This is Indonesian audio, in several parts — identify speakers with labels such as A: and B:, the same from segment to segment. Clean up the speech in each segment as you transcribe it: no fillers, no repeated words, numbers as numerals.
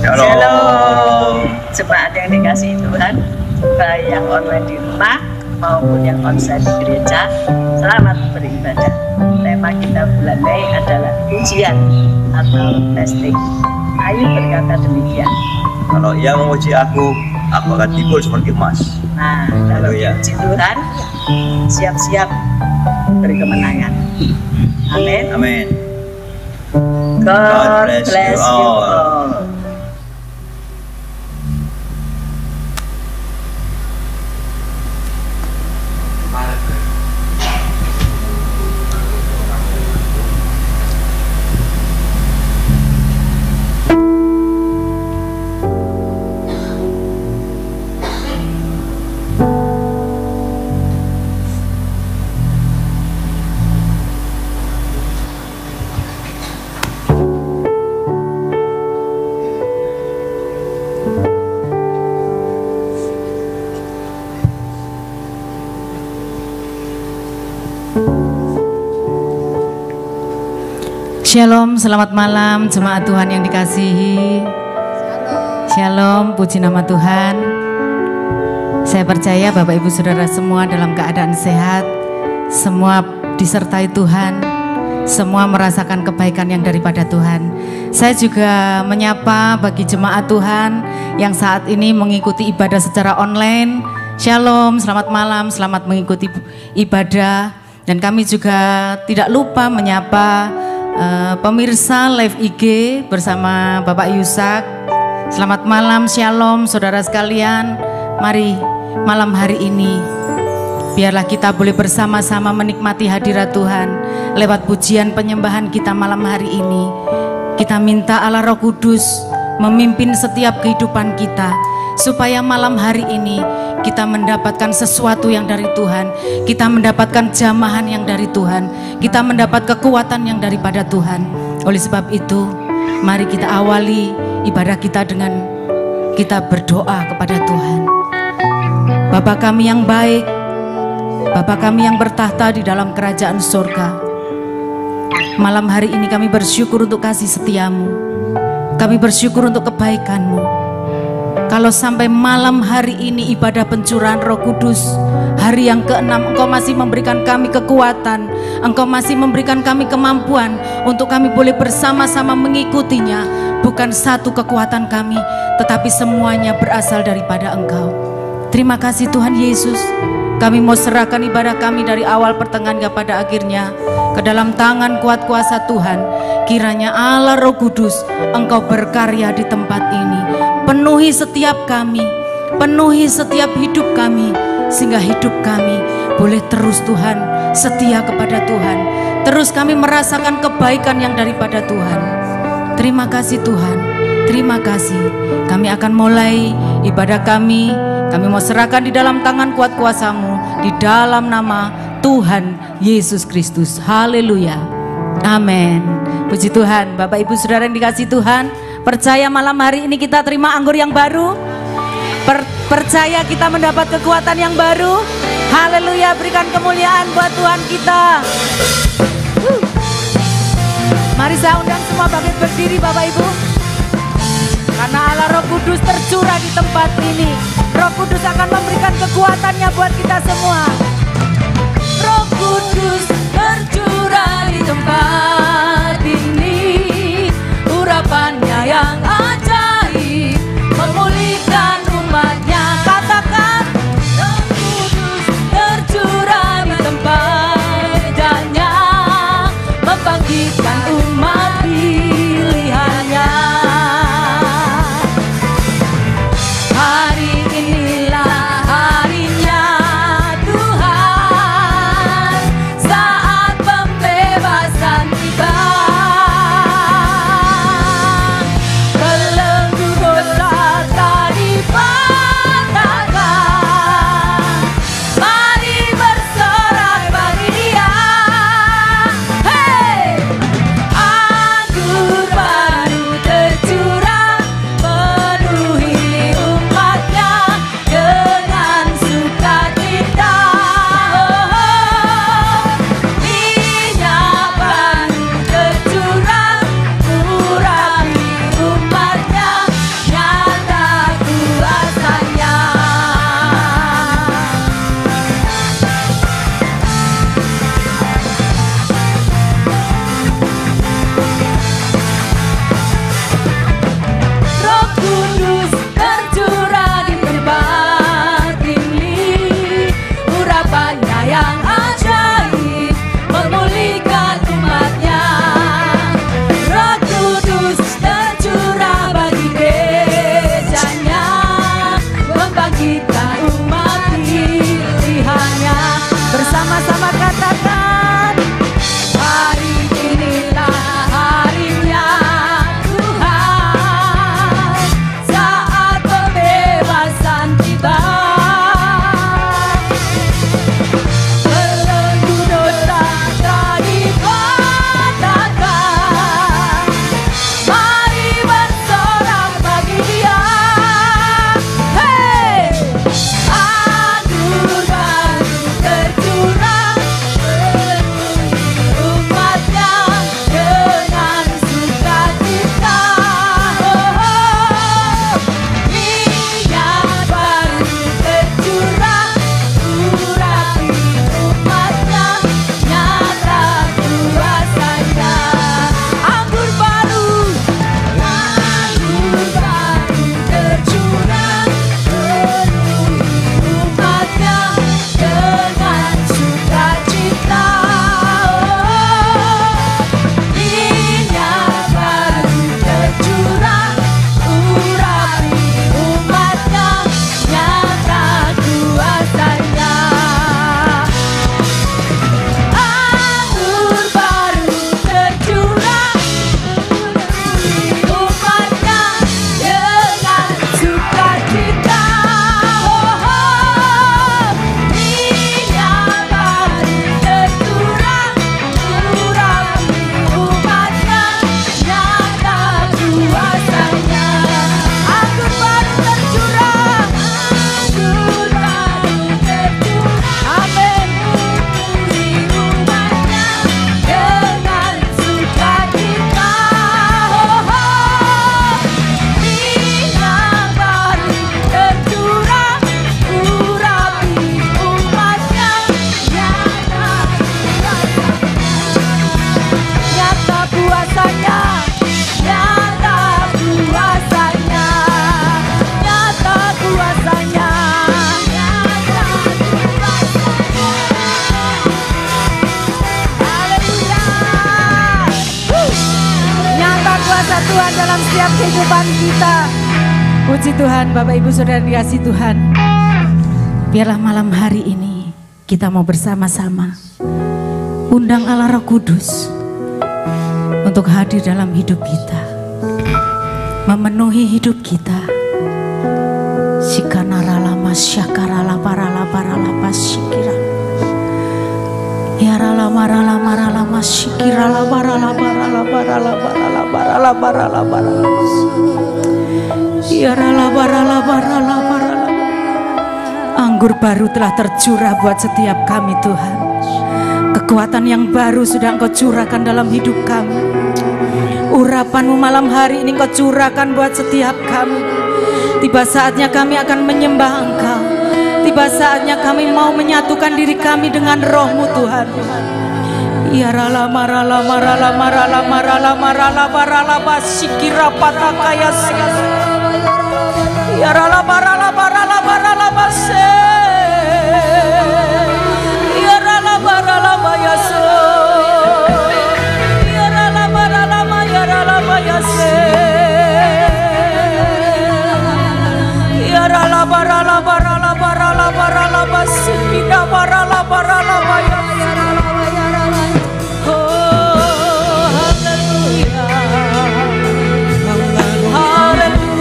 A: Shalom. Jemaat yang dikasihi Tuhan, baik yang online di rumah maupun yang onsite di gereja, selamat beribadah. Tema kita bulan Mei adalah ujian atau testing. Ayo berkata demikian.
B: Kalau ia memuji aku akan timbul seperti emas.
A: Nah, kalau diuji Tuhan, siap-siap berkemenangan. Amin.
B: Amin.
A: God bless you all.
C: Shalom, selamat malam jemaat Tuhan yang dikasihi. Shalom, puji nama Tuhan. Saya percaya Bapak Ibu Saudara semua dalam keadaan sehat, semua disertai Tuhan, semua merasakan kebaikan yang daripada Tuhan. Saya juga menyapa bagi jemaat Tuhan yang saat ini mengikuti ibadah secara online. Shalom, selamat malam, selamat mengikuti ibadah. Dan kami juga tidak lupa menyapa pemirsa live IG bersama Bapak Yusak. Selamat malam, shalom saudara sekalian. Mari malam hari ini biarlah kita boleh bersama-sama menikmati hadirat Tuhan lewat pujian penyembahan kita malam hari ini. Kita minta Allah Roh Kudus memimpin setiap kehidupan kita, supaya malam hari ini kita mendapatkan sesuatu yang dari Tuhan, kita mendapatkan jamahan yang dari Tuhan, kita mendapat kekuatan yang daripada Tuhan. Oleh sebab itu, mari kita awali ibadah kita dengan kita berdoa kepada Tuhan. Bapa kami yang baik, Bapa kami yang bertahta di dalam kerajaan surga, malam hari ini kami bersyukur untuk kasih setiamu, kami bersyukur untuk kebaikanmu. Kalau sampai malam hari ini ibadah pencurahan Roh Kudus, hari yang ke-6, Engkau masih memberikan kami kekuatan, Engkau masih memberikan kami kemampuan untuk kami boleh bersama-sama mengikutinya. Bukan satu kekuatan kami, tetapi semuanya berasal daripada Engkau. Terima kasih Tuhan Yesus. Kami mau serahkan ibadah kami dari awal pertengahan kepada akhirnya ke dalam tangan kuat kuasa Tuhan. Kiranya Allah Roh Kudus, Engkau berkarya di tempat ini. Penuhi setiap kami, penuhi setiap hidup kami, sehingga hidup kami boleh terus Tuhan setia kepada Tuhan. Terus kami merasakan kebaikan yang daripada Tuhan. Terima kasih Tuhan, terima kasih. Kami akan mulai ibadah kami. Kami mau serahkan di dalam tangan kuat kuasa-Mu, di dalam nama Tuhan Yesus Kristus. Haleluya, amin. Puji Tuhan. Bapak Ibu Saudara yang dikasihi Tuhan, percaya malam hari ini kita terima anggur yang baru. Percaya kita mendapat kekuatan yang baru. Haleluya, berikan kemuliaan buat Tuhan kita. Mari saya undang semua bangkit berdiri Bapak Ibu. Karena Allah Roh Kudus tercurah di tempat ini. Roh Kudus akan memberikan kekuatannya buat kita semua. Roh Kudus tercurah di tempat ini. Urapannya yang ajaib memulihkan umatnya. Katakan, Roh Kudus tercurah di tempatnya, membangkitkan umat pilihannya. Hari inilah harinya Tuhan, saat pembebasan tiba. kehidupan kita. Puji Tuhan, Bapak Ibu Saudara dikasih Tuhan. Biarlah malam hari ini kita mau bersama-sama undang Allah Roh Kudus untuk hadir dalam hidup kita, memenuhi hidup kita. Sikanarala masyakarala parala parala pasikira. Ya rala marala marala masyikirala parala parala parala parala parala parala parala. Ya rala parala parala parala. Anggur baru telah tercurah buat setiap kami Tuhan. Kekuatan yang baru sudah Engkau curahkan dalam hidup kami. Urapan-Mu malam hari ini Engkau curahkan buat setiap kami. Tiba saatnya kami akan menyembah Engkau. Tiba saatnya kami mau menyatukan diri kami dengan Roh-Mu Tuhan. Ya rala marala marala marala marala marala marala basikira patakaya saya. Ya rala marala marala marala base. Ya rala marala mayase. Ya rala marala mayarala mayase. Ya rala barala barala barala barala basikira barala barala mayase. Oh haleluya. Haleluya.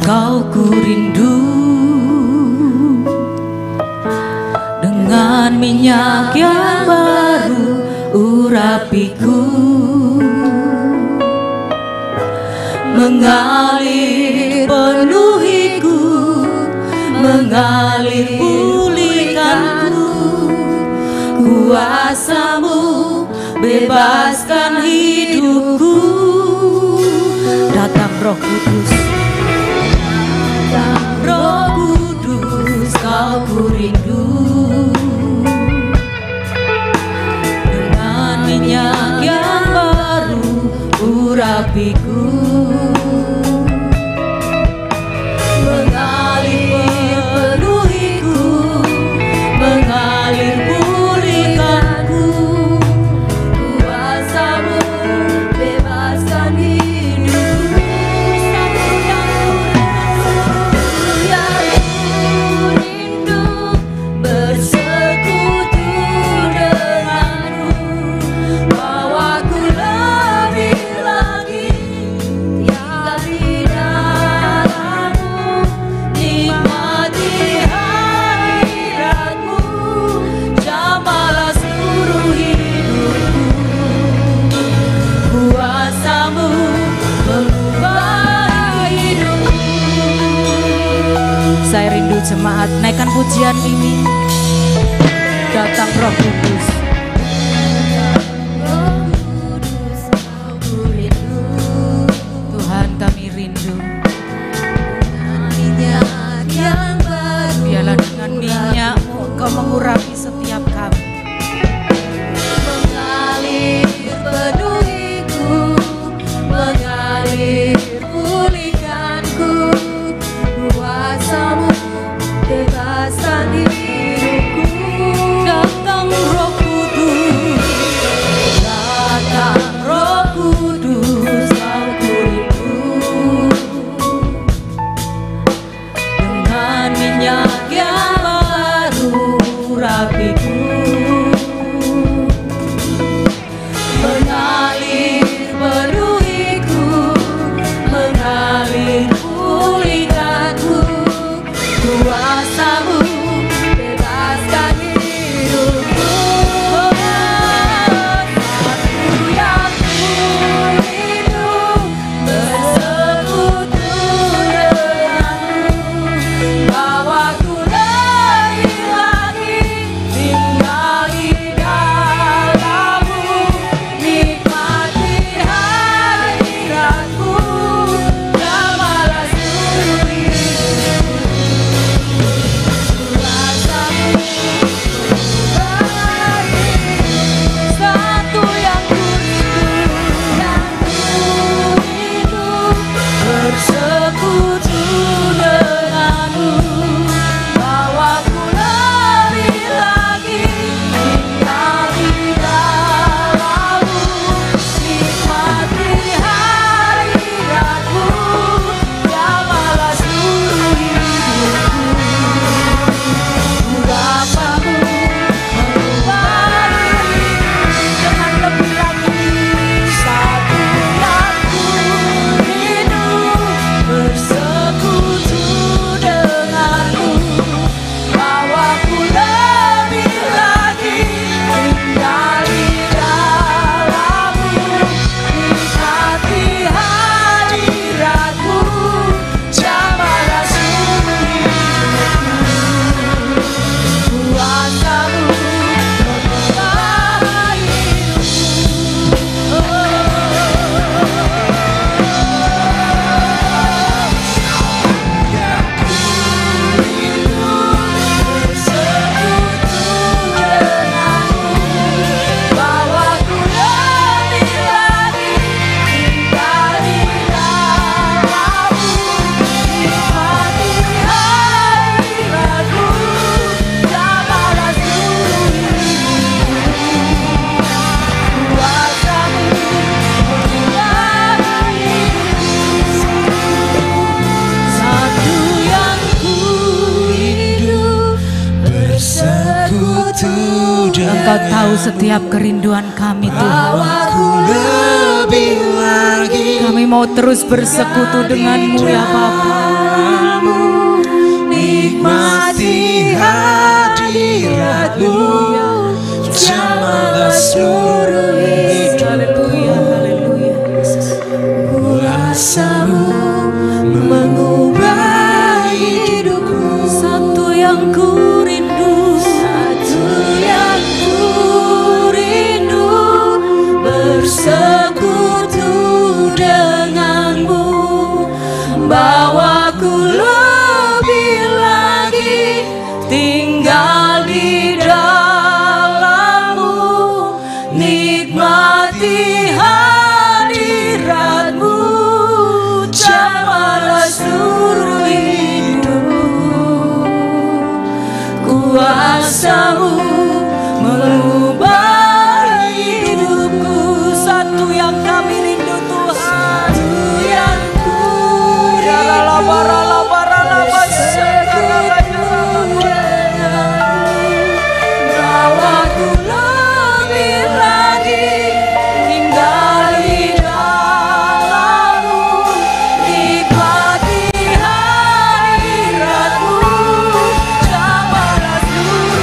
C: Kau ku rindu dengan minyak yang baru urapiku, mengalir penuhiku, mengalir pulihkanku. Kuasa-Mu bebaskan hidupku. Datang Roh Kudus, Roh Kudus, Kau ku rindu dengan minyak yang baru urapiku, mengalir penuhiku, mengalir pulihkanku. Kuasa-Mu bebaskan hidupku. Saya rindu jemaat, naikkan pujian ini. Datang Roh Kudus. Tuhan kami rindu. Minyak yang baru. Biarlah dengan minyak-Mu Kau mengurapi setiap kami. Mengalir penuhiku, mengalir pulihkanku. Kuasa-Mu bebaskan diriku. Datang Roh Engkau tahu setiap kerinduan kami Tuhan. Kami mau terus bersekutu denganmu ya Bapa.
D: Nikmati hadiratmu, jamalah seluruh hidup.
C: Haleluya, haleluya.
D: Kuasamu mengubah hidupku.
C: Satu yang ku rindu,
D: bersekutu denganmu, bawaku lebih lagi tinggal di dalammu, nikmati hadiratmu, jamalah seluruh hidupku. Kuasamu mengubah hidupku. Satu yang kami rindu Tuhan, satu yang ku bawaku lebih lagi tinggal di dalammu, nikmati hadiratmu, jamalah seluruh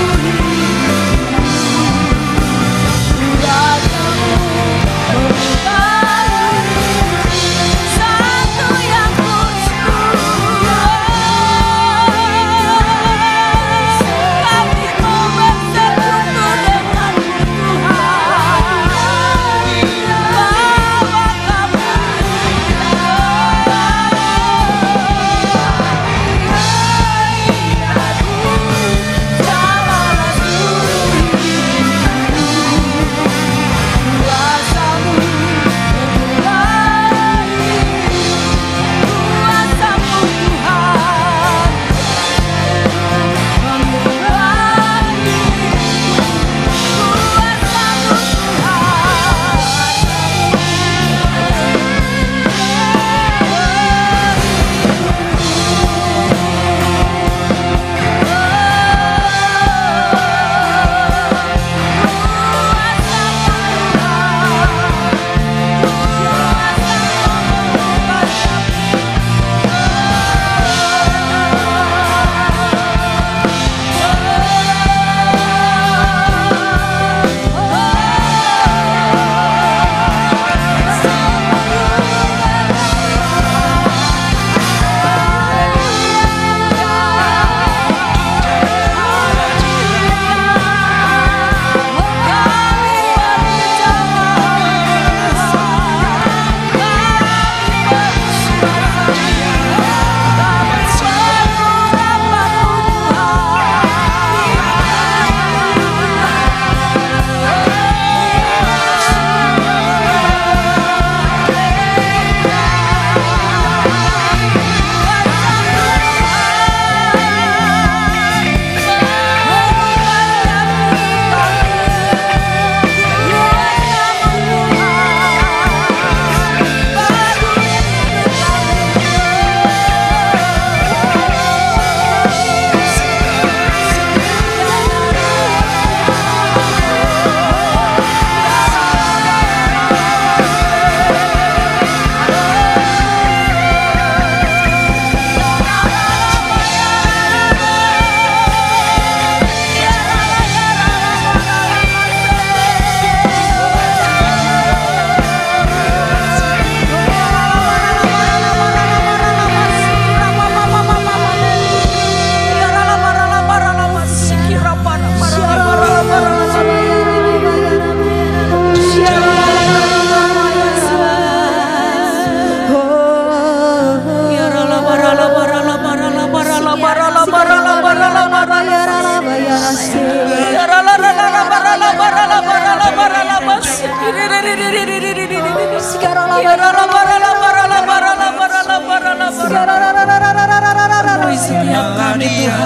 D: Penuhi setiap kami Tuhan,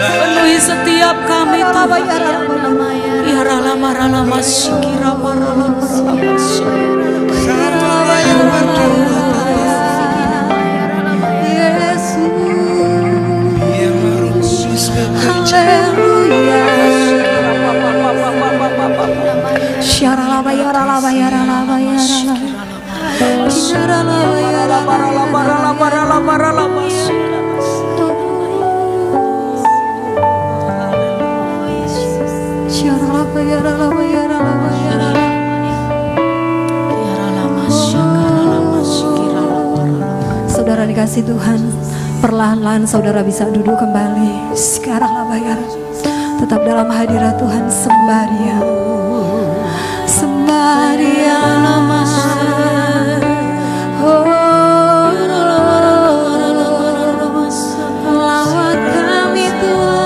D: penuhi setiap kami Tuhan. Ya ralama ralama sikira ralama Yesus, haleluya.
E: Saudara dikasih Tuhan, perlahan-lahan saudara bisa duduk kembali. Sekarang lah bayar. Tetap dalam hadirat Tuhan, sembah Dia. Sembah Dia. Lawat kami Tuhan,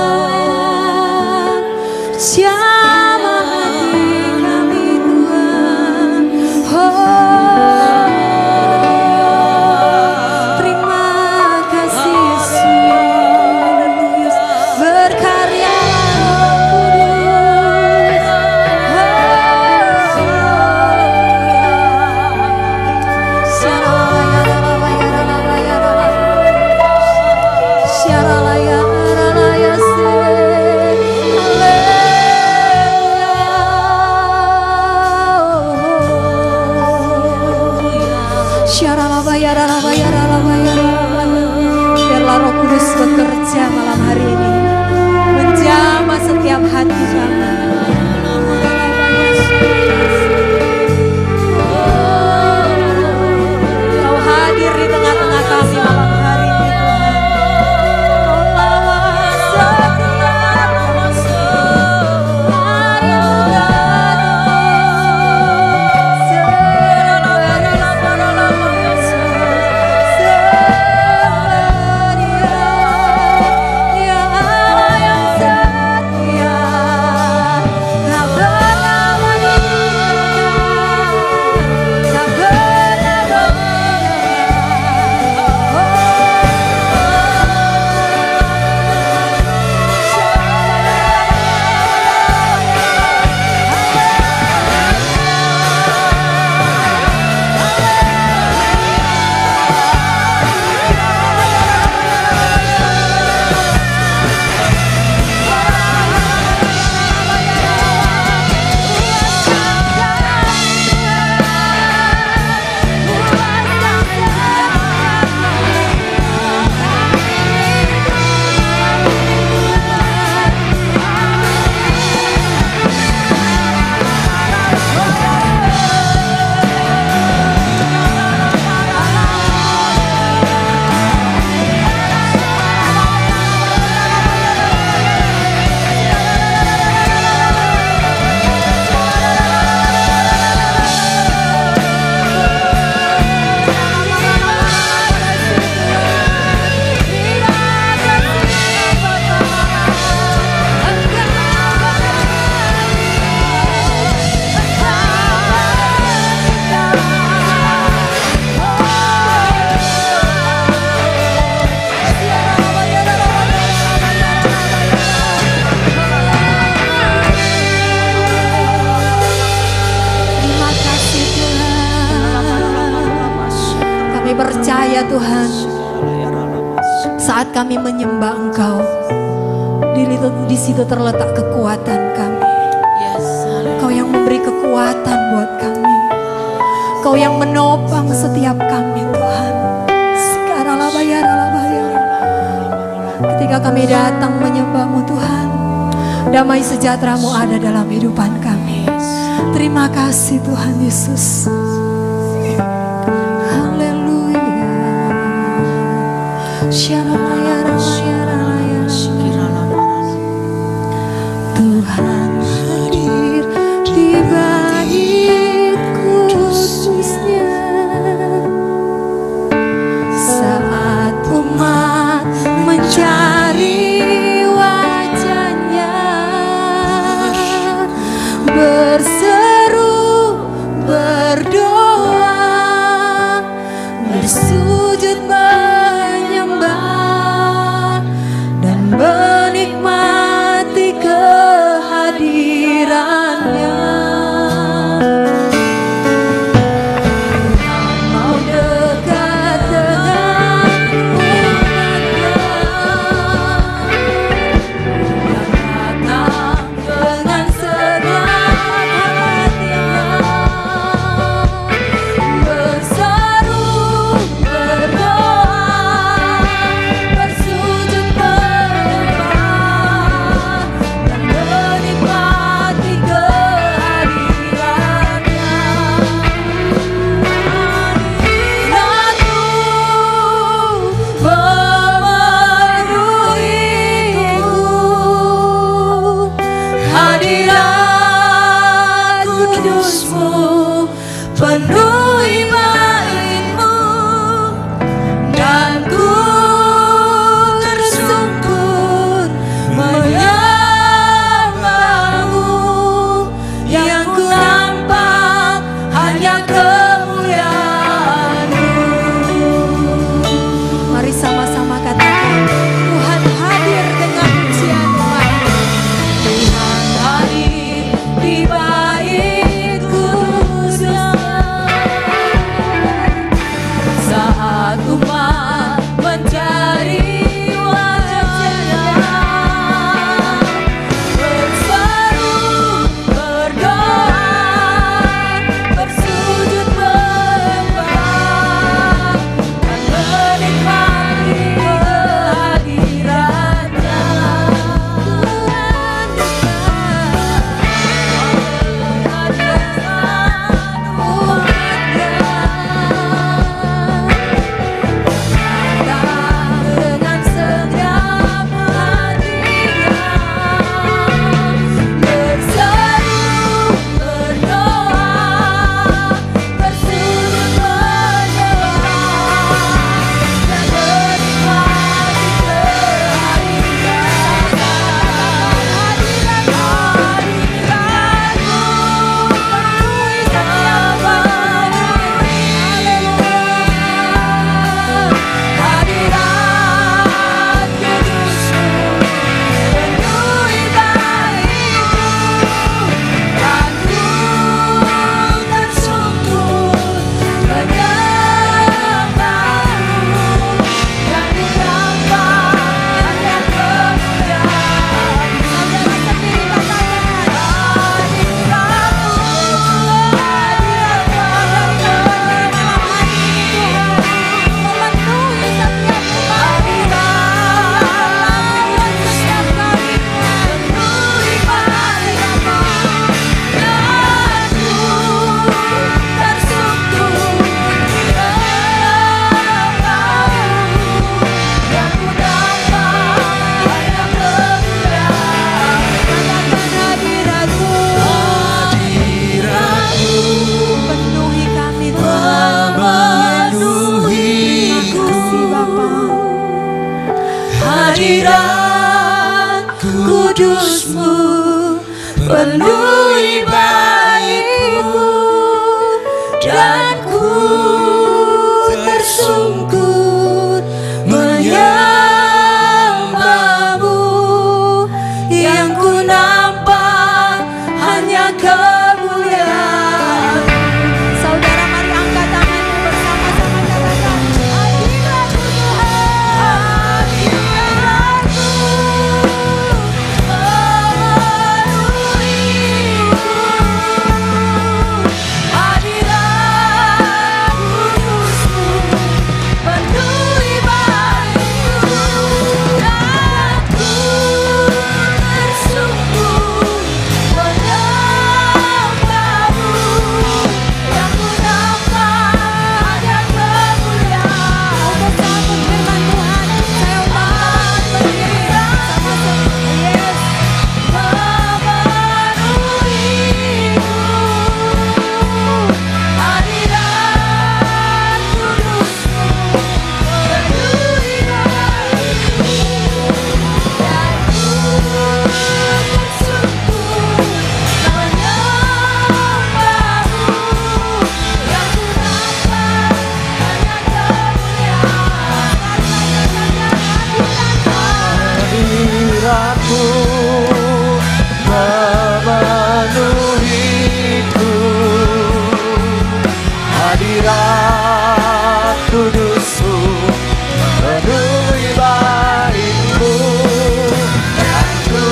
E: jamah hati kami Tuhan. Terima kasih Yesus, berkarya biarlah Roh Kudus bekerja malam hari ini, menjamah setiap hati kami. Kau hadir di tengah-tengah kami malam hari ini Tuhan. Kau lawan setiap percaya Tuhan, saat kami menyembah Engkau, di situ terletak kekuatan kami. Kau yang memberi kekuatan buat kami, Kau yang menopang setiap kami Tuhan. Sekarang bayar. Ketika kami datang menyembah-Mu Tuhan, damai sejahtera-Mu ada dalam kehidupan kami. Terima kasih Tuhan Yesus. Tuhan hadir di bait kudusnya saat umat mencari wajahnya, berseru, berdoa, bersujud menyembah.
D: hadirat kudus-Mu penuhi baitku, dan ku tersungkur menyembah-Mu. Yang ku nampak hanya kemuliaan. Saudara, mari angkat tanganmu bersama-sama, katakan hadirat-Mu Tuhan, hadirat-Mu memenuhiku, hadirat kudus-Mu penuhi baitku, dan ku tersungkur menyembah-Mu. Yang ku nampak hanya kemuliaan. Untuk sambut firman Tuhan, saya undang berdiri sama-sama. Yes. Memenuhiku, hadirat kudus-Mu penuhi baitku, dan ku tersungkur menyembah-Mu. Yang ku nampak hanya kemuliaan.
F: Hadirat-Mu memenuhiku, hadirat kudus-Mu penuhi baitku, dan ku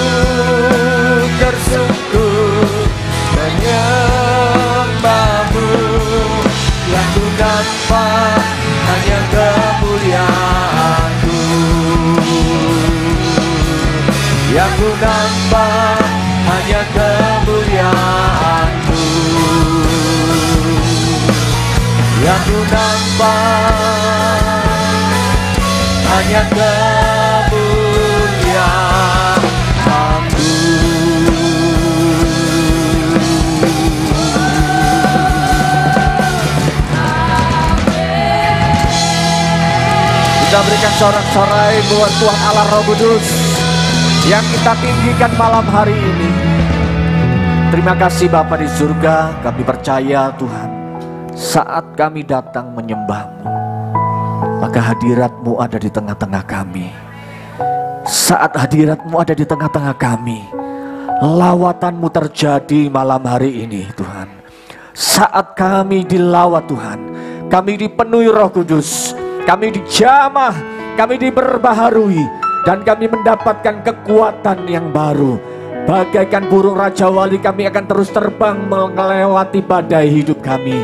F: tersungkur menyembah-Mu. Yang ku nampak hanya kemuliaan-Mu, yang ku nampak hanya kemuliaan-Mu, yang ku nampak hanya kemuliaan-Mu. Kita berikan sorak-sorai buat Tuhan Allah Roh Kudus yang kita tinggikan malam hari ini. Terima kasih Bapa di surga, kami percaya Tuhan, saat kami datang menyembah-Mu, maka hadirat-Mu ada di tengah-tengah kami. Saat hadirat-Mu ada di tengah-tengah kami, lawatan-Mu terjadi malam hari ini Tuhan. Saat kami dilawat Tuhan, kami dipenuhi Roh Kudus, kami dijamah, kami diperbaharui, dan kami mendapatkan kekuatan yang baru. Bagaikan burung Raja Wali, kami akan terus terbang melewati badai hidup kami.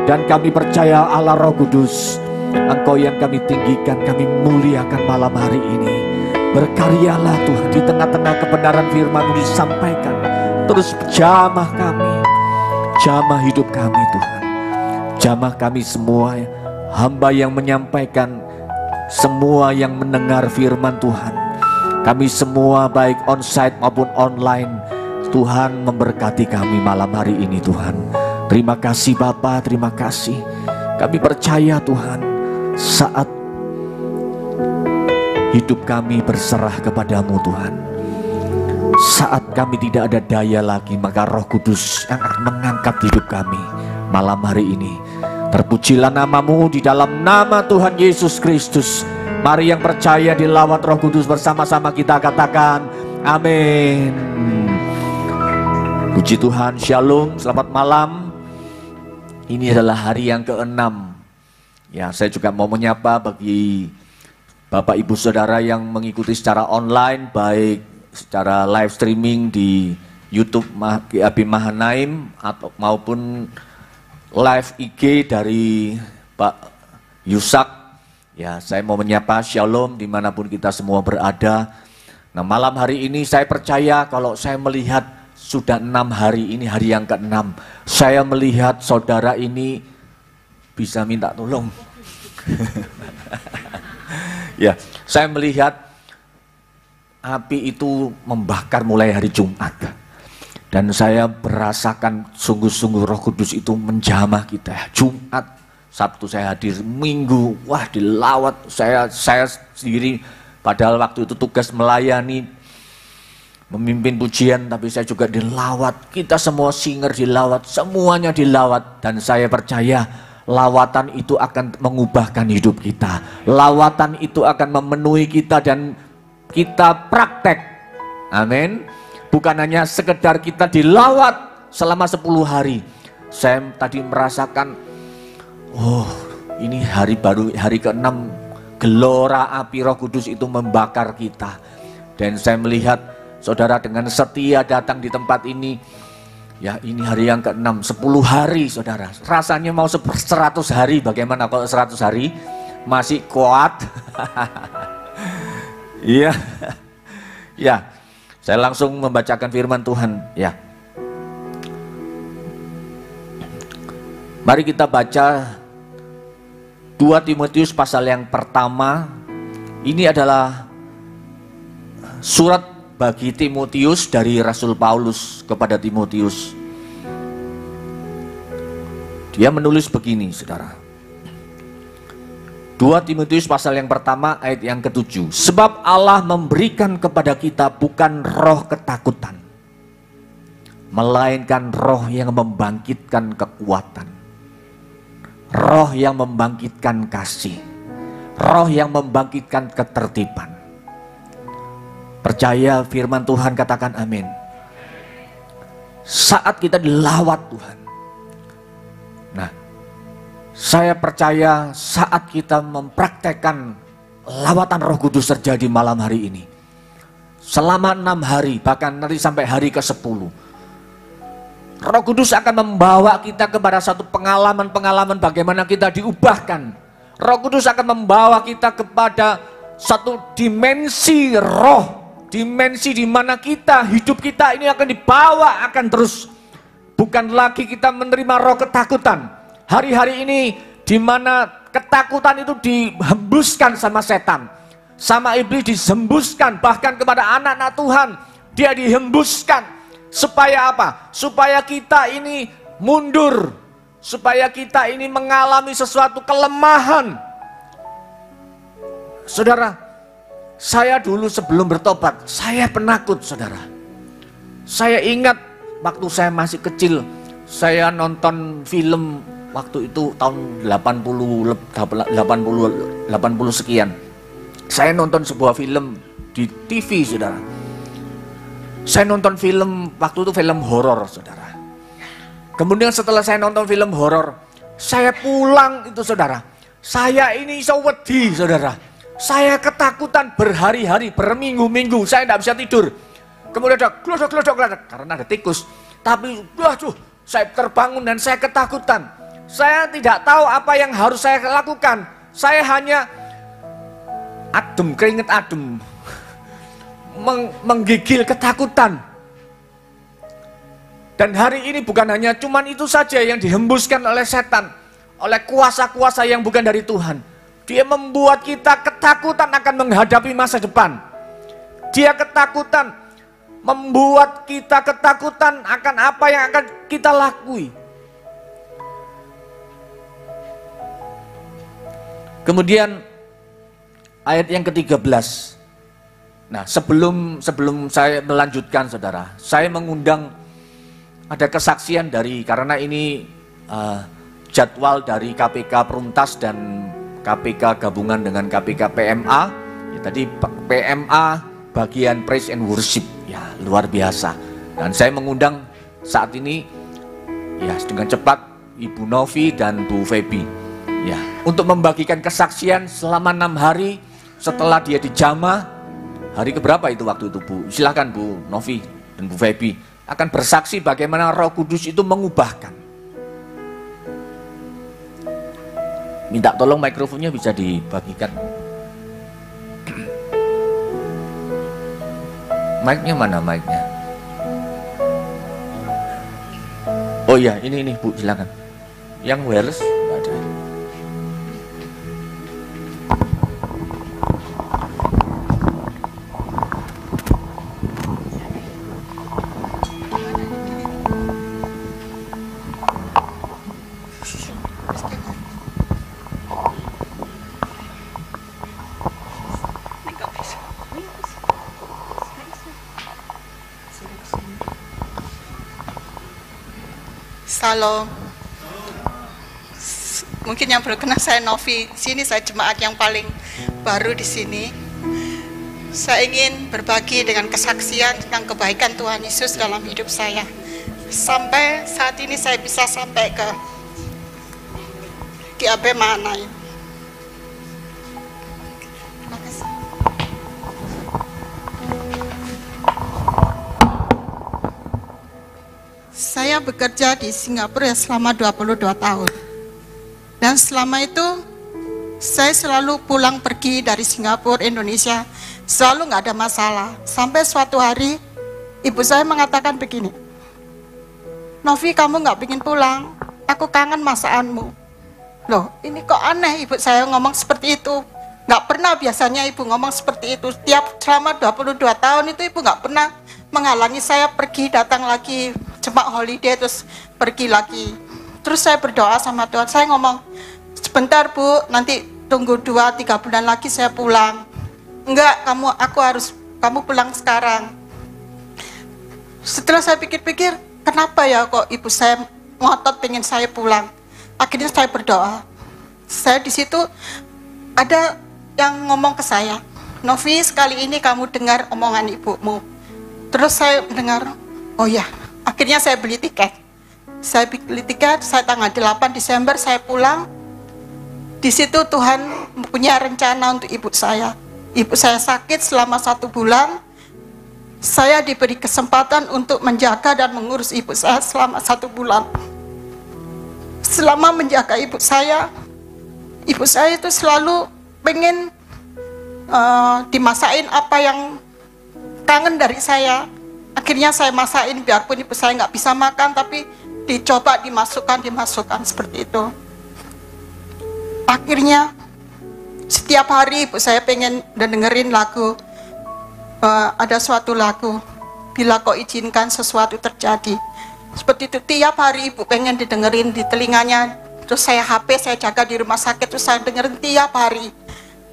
F: Dan kami percaya Allah Roh Kudus, Engkau yang kami tinggikan, kami muliakan malam hari ini. Berkaryalah Tuhan, di tengah-tengah kebenaran firman-Mu disampaikan. Terus jamah kami, jamah hidup kami Tuhan. Jamah kami semua, hamba yang menyampaikan, semua yang mendengar firman Tuhan. Kami semua baik onsite maupun online, Tuhan memberkati kami malam hari ini Tuhan. Terima kasih Bapa, terima kasih. Kami percaya Tuhan, saat hidup kami berserah kepadamu Tuhan, saat kami tidak ada daya lagi, maka Roh Kudus yang akan mengangkat hidup kami malam hari ini. Terpujilah nama-Mu di dalam nama Tuhan Yesus Kristus. Mari yang percaya dilawat Roh Kudus bersama-sama kita katakan amin. Puji Tuhan, shalom, selamat malam. Ini adalah hari yang ke-6. Ya, saya juga mau menyapa bagi Bapak Ibu Saudara yang mengikuti secara online, baik secara live streaming di YouTube GAB Mahanaim atau maupun live IG dari Pak Yusak. Ya, saya mau menyapa shalom dimanapun kita semua berada. Nah, malam hari ini saya percaya kalau saya melihat sudah 6 hari, ini hari yang ke-6. Saya melihat saudara ini bisa minta tolong. Ya, saya melihat api itu membakar mulai hari Jumat. Dan saya merasakan sungguh-sungguh Roh Kudus itu menjamah kita. Jumat, Sabtu saya hadir, Minggu, wah dilawat, saya sendiri Padahal waktu itu tugas melayani, memimpin pujian, tapi saya juga dilawat. Kita semua singer dilawat, semuanya dilawat. Dan saya percaya lawatan itu akan mengubahkan hidup kita. Lawatan itu akan memenuhi kita dan kita praktek. Amin. Bukan hanya sekedar kita dilawat selama 10 hari. Saya tadi merasakan, oh ini hari baru, hari ke-6, gelora api Roh Kudus itu membakar kita. Dan saya melihat saudara dengan setia datang di tempat ini. Ya ini hari yang ke-6, 10 hari saudara. Rasanya mau 100 hari, bagaimana kalau 100 hari? Masih kuat. Iya. Ya, saya langsung membacakan firman Tuhan. Ya. Mari kita baca 2 Timotius pasal yang pertama. Ini adalah surat bagi Timotius dari Rasul Paulus kepada Timotius. Dia menulis begini, saudara. 2 Timotius pasal yang pertama ayat yang ke-7. Sebab Allah memberikan kepada kita bukan roh ketakutan, melainkan roh yang membangkitkan kekuatan, roh yang membangkitkan kasih, roh yang membangkitkan ketertiban. Percaya firman Tuhan, katakan amin. Saat kita dilawat Tuhan, nah saya percaya saat kita mempraktekkan lawatan Roh Kudus terjadi malam hari ini, selama 6 hari, bahkan nanti sampai hari ke-10, Roh Kudus akan membawa kita kepada satu pengalaman-pengalaman bagaimana kita diubahkan. Roh Kudus akan membawa kita kepada satu dimensi roh, dimensi di mana kita, hidup kita ini akan dibawa, akan terus. Bukan lagi kita menerima roh ketakutan. Hari-hari ini di mana ketakutan itu dihembuskan sama setan, sama iblis dihembuskan, bahkan kepada anak-anak Tuhan dia dihembuskan. Supaya apa? Supaya kita ini mundur, supaya kita ini mengalami sesuatu kelemahan. Saudara, saya dulu sebelum bertobat, saya penakut, saudara. Saya ingat waktu saya masih kecil, saya nonton film waktu itu tahun 80 sekian. Saya nonton sebuah film di TV, saudara. Saya nonton film, waktu itu film horor, saudara. Kemudian setelah saya nonton film horor, saya pulang itu, saudara. Saya ini iso wedi, saudara. Saya ketakutan berhari-hari, berminggu-minggu, saya tidak bisa tidur. Kemudian ada glodok-glodok karena ada tikus. Tapi, waduh, saya terbangun dan saya ketakutan. Saya tidak tahu apa yang harus saya lakukan. Saya hanya adem, keringet adem, menggigil ketakutan. Dan hari ini bukan hanya cuman itu saja yang dihembuskan oleh setan, oleh kuasa-kuasa yang bukan dari Tuhan. Dia membuat kita ketakutan akan menghadapi masa depan. Dia ketakutan, membuat kita ketakutan akan apa yang akan kita lakui. Kemudian ayat yang ke-13. Nah, sebelum saya melanjutkan, saudara, saya mengundang ada kesaksian dari, karena ini jadwal dari KPK Peruntas dan KPK gabungan dengan KPK PMA. Ya, tadi PMA bagian Praise and Worship, ya luar biasa. Dan saya mengundang saat ini ya dengan cepat Ibu Novi dan Bu Feby, ya untuk membagikan kesaksian selama 6 hari setelah dia dijamah. Hari keberapa itu waktu itu, Bu? Silakan Bu Novi dan Bu Feby akan bersaksi bagaimana Roh Kudus itu mengubahkan. Minta tolong mikrofonnya bisa dibagikan. Mic-nya mana mic-nya? Oh iya, ini Bu, silakan. Yang wireless enggak ada.
G: Salam. Mungkin yang belum kenal, saya Novi. Sini saya jemaat yang paling baru di sini. Saya ingin berbagi dengan kesaksian tentang kebaikan Tuhan Yesus dalam hidup saya. Sampai saat ini saya bisa sampai ke GAP Mahanaim. Terima kasih. Saya bekerja di Singapura selama 22 tahun. Dan selama itu saya selalu pulang pergi dari Singapura, Indonesia, selalu nggak ada masalah. Sampai suatu hari ibu saya mengatakan begini, Novi, kamu nggak ingin pulang, aku kangen masakanmu. Loh, ini kok aneh ibu saya ngomong seperti itu. Nggak pernah biasanya ibu ngomong seperti itu. Selama 22 tahun itu ibu nggak pernah menghalangi saya pergi, datang lagi, cuma holiday terus pergi lagi. Terus saya berdoa sama Tuhan, saya ngomong, sebentar Bu, nanti tunggu 2-3 bulan lagi saya pulang. Enggak, kamu pulang sekarang. Setelah saya pikir-pikir, kenapa ya kok ibu saya ngotot pengen saya pulang? Akhirnya saya berdoa. Saya di situ ada yang ngomong ke saya, Novi, sekali ini kamu dengar omongan ibumu. Terus saya mendengar, oh ya, akhirnya saya beli tiket. Saya beli tiket, saya tanggal 8 Desember saya pulang. Di situ Tuhan punya rencana untuk ibu saya. Ibu saya sakit selama 1 bulan. Saya diberi kesempatan untuk menjaga dan mengurus ibu saya selama 1 bulan. Selama menjaga ibu saya itu selalu pengen dimasain apa yang kangen dari saya. Akhirnya saya masain, biarpun ibu saya nggak bisa makan, tapi dicoba dimasukkan seperti itu. Akhirnya setiap hari ibu saya pengen dengerin lagu, ada suatu lagu, bila kau izinkan sesuatu terjadi. Seperti itu, tiap hari ibu pengen didengerin di telinganya. Terus saya HP, saya jaga di rumah sakit, terus saya dengerin tiap hari.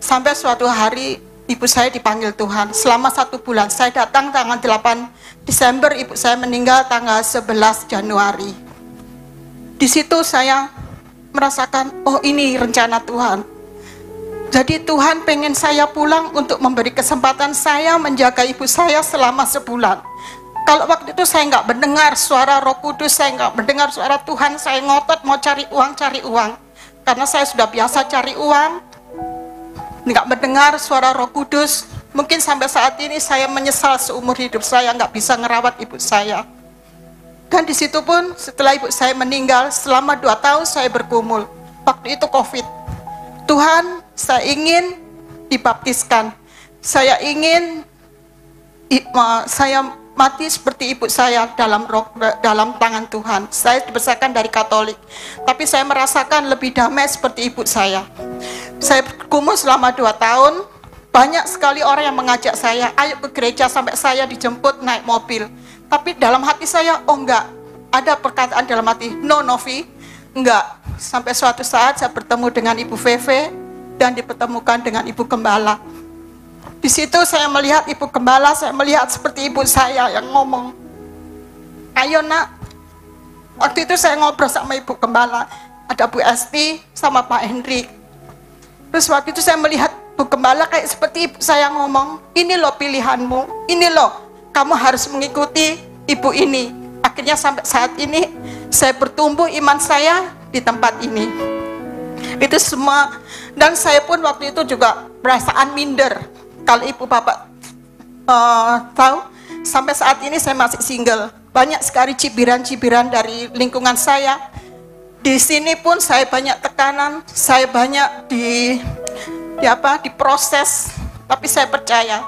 G: Sampai suatu hari ibu saya dipanggil Tuhan. Selama 1 bulan, saya datang tanggal 8 Desember, ibu saya meninggal tanggal 11 Januari. Di situ saya merasakan, oh ini rencana Tuhan. Jadi Tuhan pengen saya pulang untuk memberi kesempatan saya menjaga ibu saya selama sebulan. Kalau waktu itu saya nggak mendengar suara Roh Kudus, saya nggak mendengar suara Tuhan, saya ngotot mau cari uang. Karena saya sudah biasa cari uang, nggak mendengar suara Roh Kudus. Mungkin sampai saat ini saya menyesal seumur hidup saya nggak bisa ngerawat ibu saya. Dan di situ pun setelah ibu saya meninggal, selama 2 tahun saya bergumul. Waktu itu COVID. Tuhan, saya ingin dibaptiskan. Saya ingin saya mati seperti ibu saya dalam tangan Tuhan. Saya dibesarkan dari Katolik, tapi saya merasakan lebih damai seperti ibu saya. Saya bergumul selama 2 tahun. Banyak sekali orang yang mengajak saya, ayo ke gereja, sampai saya dijemput naik mobil. Tapi dalam hati saya, oh enggak, ada perkataan dalam hati, no Novi, enggak. Sampai suatu saat saya bertemu dengan Ibu Veve dan dipertemukan dengan Ibu Gembala. Di situ saya melihat Ibu Gembala, saya melihat seperti ibu saya yang ngomong, ayo nak. Waktu itu saya ngobrol sama Ibu Gembala, ada Bu Esti sama Pak Hendrik. Terus waktu itu saya melihat Bu Gembala kayak seperti ibu saya ngomong, ini loh pilihanmu, ini loh, kamu harus mengikuti ibu ini. Akhirnya sampai saat ini saya bertumbuh iman saya di tempat ini. Itu semua. Dan saya pun waktu itu juga perasaan minder. Kalau ibu bapak tahu, sampai saat ini saya masih single. Banyak sekali cibiran-cibiran dari lingkungan saya. Di sini pun saya banyak tekanan, saya banyak diproses. Tapi saya percaya.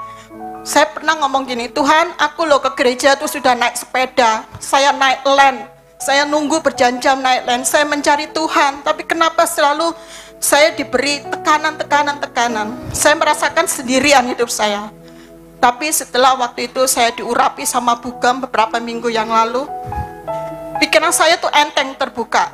G: Saya pernah ngomong gini, Tuhan, aku loh ke gereja itu sudah naik sepeda, saya naik land, saya nunggu berjam-jam naik land, saya mencari Tuhan, tapi kenapa selalu saya diberi tekanan. Saya merasakan sendirian hidup saya. Tapi setelah waktu itu saya diurapi sama Bugam beberapa minggu yang lalu, pikiran saya tuh enteng terbuka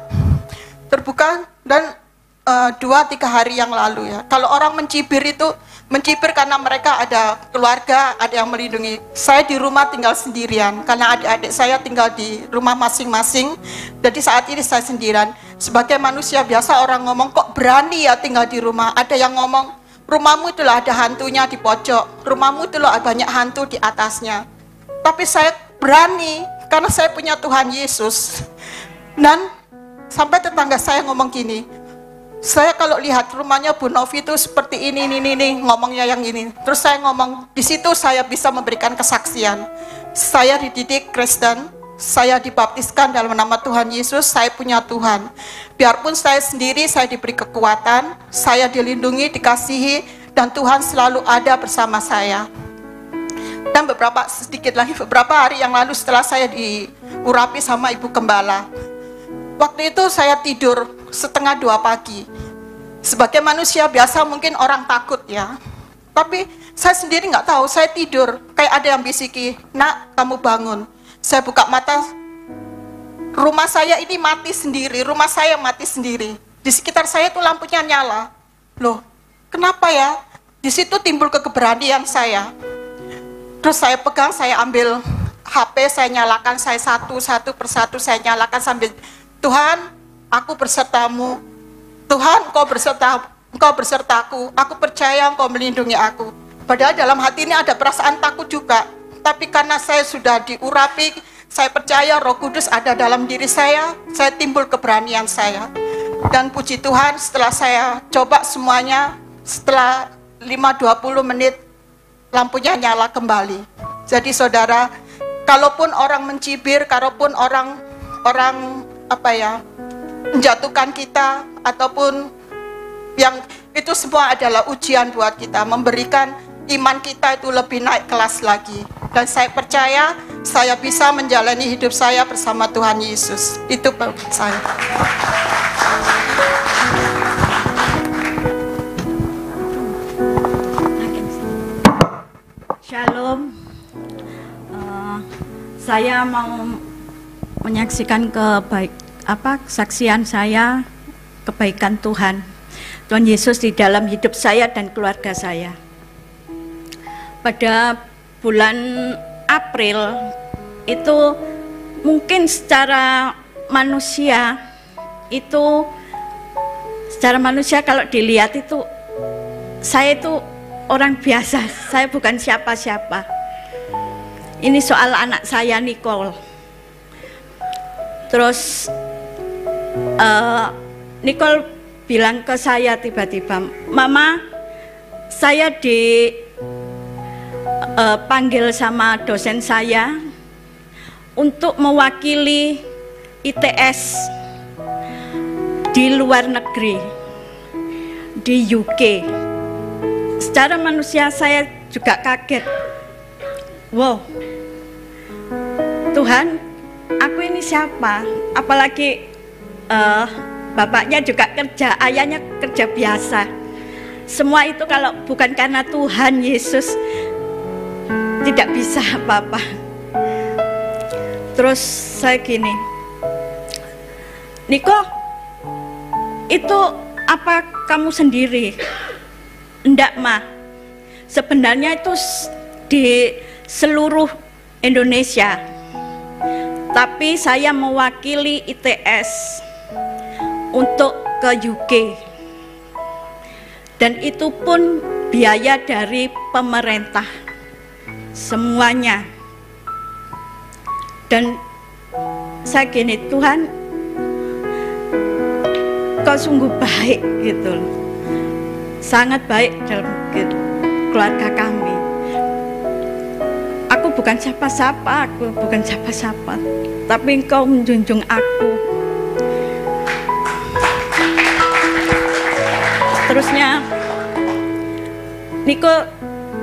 G: dan 2-3 hari yang lalu ya. Kalau orang mencibir itu mencibir karena mereka ada keluarga, ada yang melindungi. Saya di rumah tinggal sendirian karena adik-adik saya tinggal di rumah masing-masing. Jadi saat ini saya sendirian. Sebagai manusia biasa orang ngomong, kok berani ya tinggal di rumah. Ada yang ngomong, rumahmu itulah ada hantunya di pojok, rumahmu itulah banyak hantu di atasnya. Tapi saya berani karena saya punya Tuhan Yesus. Dan sampai tetangga saya ngomong gini, saya kalau lihat rumahnya Bu Novi itu seperti ini, ngomongnya yang ini. Terus saya ngomong, di situ saya bisa memberikan kesaksian. Saya dididik Kristen, saya dibaptiskan dalam nama Tuhan Yesus, saya punya Tuhan. Biarpun saya sendiri, saya diberi kekuatan, saya dilindungi, dikasihi, dan Tuhan selalu ada bersama saya. Dan beberapa hari yang lalu setelah saya diurapi sama Ibu Gembala, waktu itu saya tidur 1:30 pagi. Sebagai manusia biasa mungkin orang takut ya. Tapi saya sendiri nggak tahu, saya tidur. Kayak ada yang bisiki, nak kamu bangun. Saya buka mata, rumah saya ini mati sendiri, rumah saya mati sendiri. Di sekitar saya itu lampunya nyala. Loh, kenapa ya? Di situ timbul keberanian saya. Terus saya pegang, saya ambil HP, saya nyalakan, saya satu persatu saya nyalakan sambil, Tuhan, aku bersertamu. Tuhan, Engkau bersertaku. Aku percaya Engkau melindungi aku. Padahal dalam hati ini ada perasaan takut juga. Tapi karena saya sudah diurapi, saya percaya Roh Kudus ada dalam diri saya timbul keberanian saya. Dan puji Tuhan, setelah saya coba semuanya, setelah 5-20 menit, lampunya nyala kembali. Jadi saudara, kalaupun orang mencibir, kalaupun orang menjatuhkan kita, ataupun yang itu semua adalah ujian buat kita, memberikan iman kita itu lebih naik kelas lagi. Dan saya percaya saya bisa menjalani hidup saya bersama Tuhan Yesus. Itu buat saya.
H: Shalom. Saya mau menyaksikan kesaksian saya, kebaikan Tuhan Yesus di dalam hidup saya dan keluarga saya. Pada bulan April itu mungkin secara manusia kalau dilihat itu saya itu orang biasa, saya bukan siapa-siapa. Ini soal anak saya Nicole. Terus Nicole bilang ke saya tiba-tiba, Mama, saya dipanggil sama dosen saya untuk mewakili ITS di luar negeri, di UK. Secara manusia saya juga kaget. Wow, Tuhan, aku ini siapa? Apalagi bapaknya juga kerja, ayahnya kerja biasa. Semua itu kalau bukan karena Tuhan Yesus tidak bisa apa-apa. Terus saya gini, Niko, itu apa kamu sendiri? Enggak, Ma. Sebenarnya itu di seluruh Indonesia. Tapi saya mewakili ITS untuk ke UK. Dan itu pun biaya dari pemerintah. Semuanya. Dan saya gini, Tuhan, Kau sungguh baik gitu loh. Sangat baik dalam keluarga kami. Aku bukan siapa-siapa, tapi Engkau menjunjung aku. Terusnya, Niko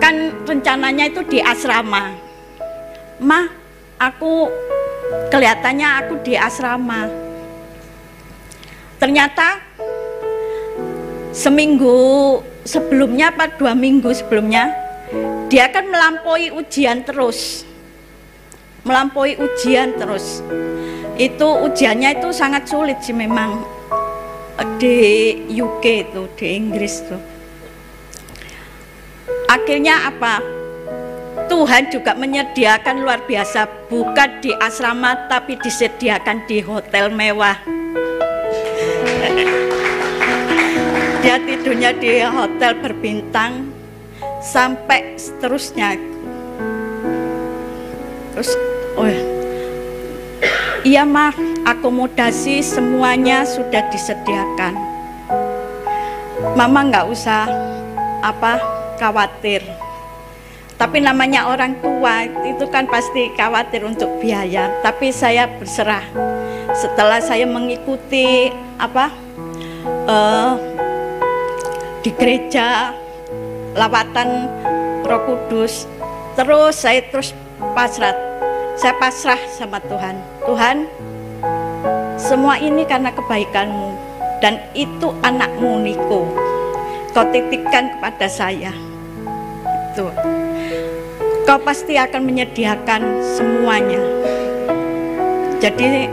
H: kan rencananya itu di asrama. Ma, kelihatannya aku di asrama. Ternyata seminggu sebelumnya, 2 minggu sebelumnya, dia kan melampaui ujian terus. Itu ujiannya itu sangat sulit sih memang di UK itu, di Inggris tuh. Akhirnya apa? Tuhan juga menyediakan luar biasa, bukan di asrama tapi disediakan di hotel mewah. Dia tidurnya di hotel berbintang sampai seterusnya. Terus, iya mah, akomodasi semuanya sudah disediakan. Mama nggak usah khawatir. Tapi namanya orang tua itu kan pasti khawatir untuk biaya. Tapi saya berserah. Setelah saya mengikuti di gereja lawatan Roh Kudus, saya terus pasrah. Saya pasrah sama Tuhan. Tuhan, semua ini karena kebaikan-Mu dan itu anak-Mu Niko. Kau titipkan kepada saya. Itu. Kau pasti akan menyediakan semuanya. Jadi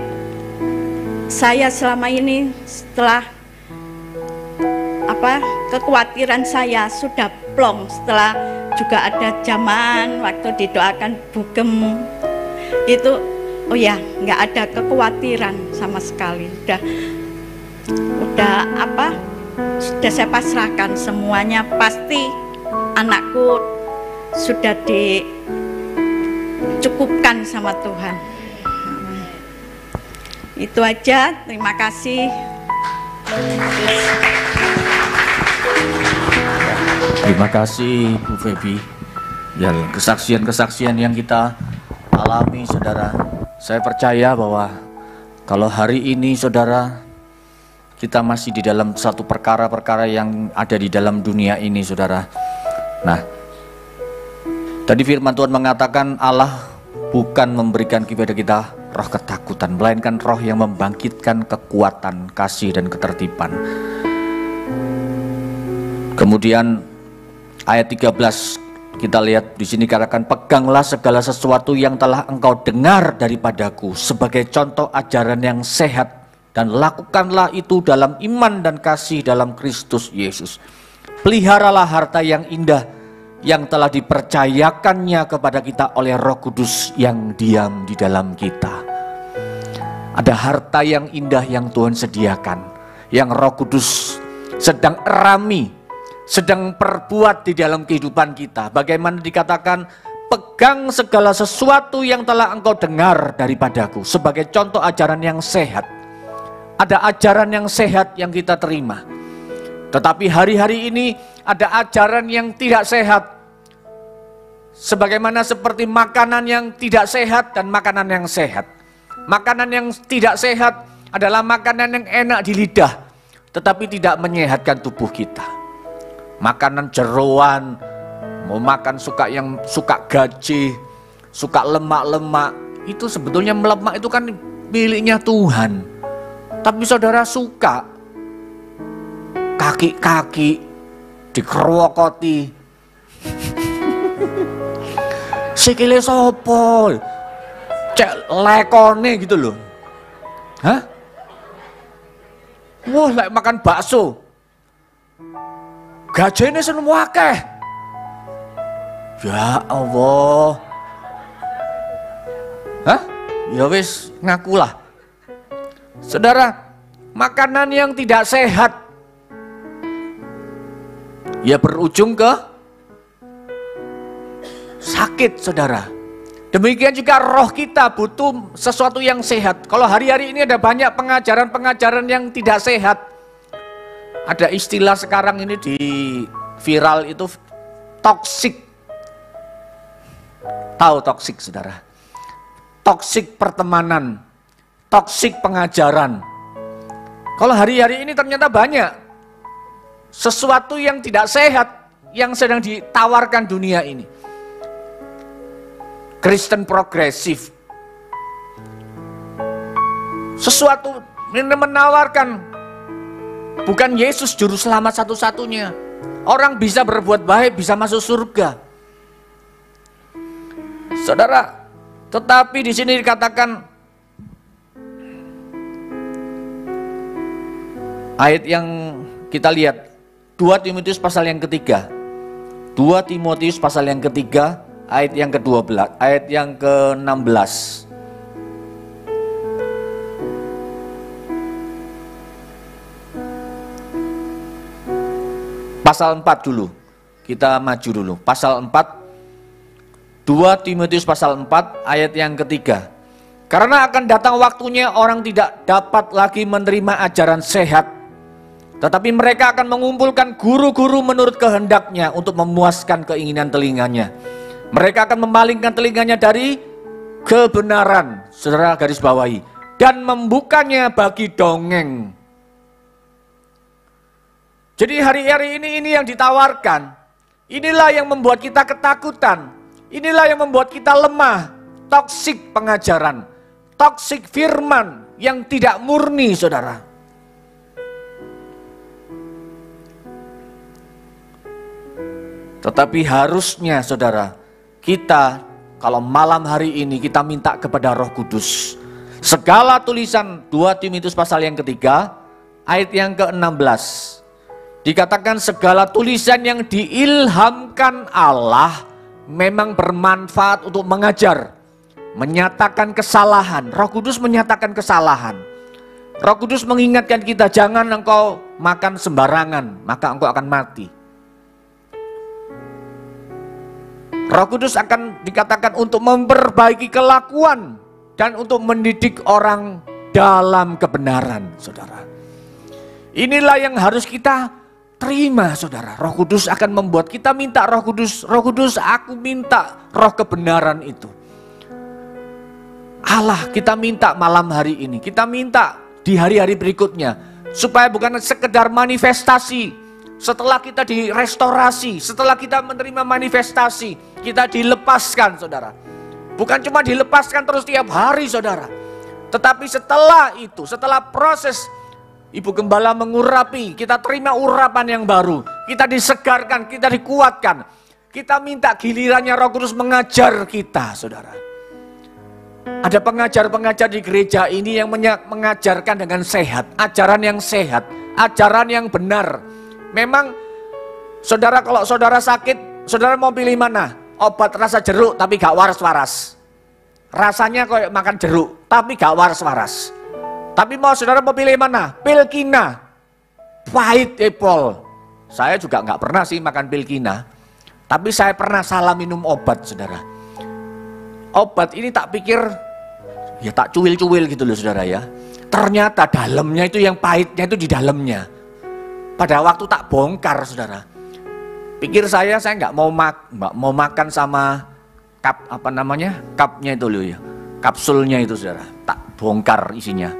H: saya selama ini setelah kekhawatiran saya sudah plong, setelah juga ada zaman waktu didoakan bugem itu, nggak ada kekhawatiran sama sekali. Sudah saya pasrahkan semuanya, pasti anakku sudah dicukupkan sama Tuhan. Itu aja, terima kasih.
F: Terima kasih Bu Febi. Ya, kesaksian-kesaksian yang kita alami saudara, saya percaya bahwa kalau hari ini saudara kita masih di dalam satu perkara-perkara yang ada di dalam dunia ini saudara. Nah, tadi firman Tuhan mengatakan Allah bukan memberikan kepada kita roh ketakutan, melainkan roh yang membangkitkan kekuatan, kasih dan ketertiban. Kemudian ayat 13 kita lihat di sini katakan, peganglah segala sesuatu yang telah engkau dengar daripadaku sebagai contoh ajaran yang sehat, dan lakukanlah itu dalam iman dan kasih dalam Kristus Yesus. Peliharalah harta yang indah yang telah dipercayakannya kepada kita oleh Roh Kudus yang diam di dalam kita. Ada harta yang indah yang Tuhan sediakan, yang Roh Kudus sedang erami, sedang perbuat di dalam kehidupan kita. Bagaimana dikatakan, pegang segala sesuatu yang telah engkau dengar daripadaku sebagai contoh ajaran yang sehat. Ada ajaran yang sehat yang kita terima. Tetapi hari-hari ini ada ajaran yang tidak sehat. Sebagaimana seperti makanan yang tidak sehat dan makanan yang sehat. Makanan yang tidak sehat adalah makanan yang enak di lidah, tetapi tidak menyehatkan tubuh kita. Makanan jeroan, mau makan yang suka gaji, suka lemak-lemak, itu sebetulnya lemak itu kan miliknya Tuhan. Tapi saudara suka kaki-kaki dikerokoti, sikile sopo, cek lekone gitu loh. Hah? Wah, lek makan bakso gajene semua akeh. Ya Allah. Hah? Ya wis, ngakulah. Saudara, makanan yang tidak sehat ya berujung ke sakit, saudara. Demikian juga roh kita butuh sesuatu yang sehat. Kalau hari-hari ini ada banyak pengajaran-pengajaran yang tidak sehat. Ada istilah sekarang ini di viral itu toksik. Tahu toksik, saudara? Toksik pertemanan, toksik pengajaran. Kalau hari-hari ini ternyata banyak sesuatu yang tidak sehat yang sedang ditawarkan dunia ini. Kristen progresif, sesuatu yang menawarkan bukan Yesus juru selamat satu-satunya. Orang bisa berbuat baik, bisa masuk surga. Saudara, tetapi di sini dikatakan ayat yang kita lihat 2 Timotius pasal yang ketiga. 2 Timotius pasal yang ketiga, ayat yang ke-12, ayat yang ke-16. Pasal 4 dulu, kita maju dulu. Pasal 4, 2 Timotius pasal 4 ayat yang ketiga. Karena akan datang waktunya orang tidak dapat lagi menerima ajaran sehat, tetapi mereka akan mengumpulkan guru-guru menurut kehendaknya untuk memuaskan keinginan telinganya. Mereka akan memalingkan telinganya dari kebenaran, saudara garis bawahi, dan membukanya bagi dongeng. Jadi hari-hari ini yang ditawarkan, inilah yang membuat kita ketakutan, inilah yang membuat kita lemah. Toksik pengajaran, toksik firman yang tidak murni, saudara. Tetapi harusnya, saudara, kita kalau malam hari ini kita minta kepada Roh Kudus. Segala tulisan 2 Timotius pasal yang ketiga, ayat yang ke-16. Dikatakan segala tulisan yang diilhamkan Allah memang bermanfaat untuk mengajar, menyatakan kesalahan. Roh Kudus menyatakan kesalahan. Roh Kudus mengingatkan kita, jangan engkau makan sembarangan, maka engkau akan mati. Roh Kudus akan dikatakan untuk memperbaiki kelakuan dan untuk mendidik orang dalam kebenaran, saudara. Inilah yang harus kita terima, saudara. Roh Kudus akan membuat kita minta Roh Kudus. Roh Kudus, aku minta roh kebenaran itu. Allah, kita minta malam hari ini, kita minta di hari-hari berikutnya, supaya bukan sekedar manifestasi. Setelah kita direstorasi, setelah kita menerima manifestasi, kita dilepaskan, saudara. Bukan cuma dilepaskan terus tiap hari, saudara. Tetapi setelah itu, setelah proses Ibu Gembala mengurapi, kita terima urapan yang baru, kita disegarkan, kita dikuatkan. Kita minta gilirannya Roh Kudus mengajar kita, saudara. Ada pengajar-pengajar di gereja ini yang mengajarkan dengan sehat, ajaran yang sehat, ajaran yang benar. Memang, saudara, kalau saudara sakit, saudara mau pilih mana? Obat rasa jeruk tapi gak waras-waras. Rasanya kayak makan jeruk, tapi gak waras-waras. Tapi saudara mau pilih mana? Pil kina, pahit epol. Saya juga nggak pernah sih makan pil kina, tapi saya pernah salah minum obat, saudara. Obat ini tak pikir, ya tak cuil-cuil gitu loh, saudara ya. Ternyata dalamnya itu yang pahitnya itu di dalamnya. Pada waktu tak bongkar, saudara. Pikir saya nggak mau makan sama cupnya itu loh ya, kapsulnya itu, saudara. Tak bongkar isinya.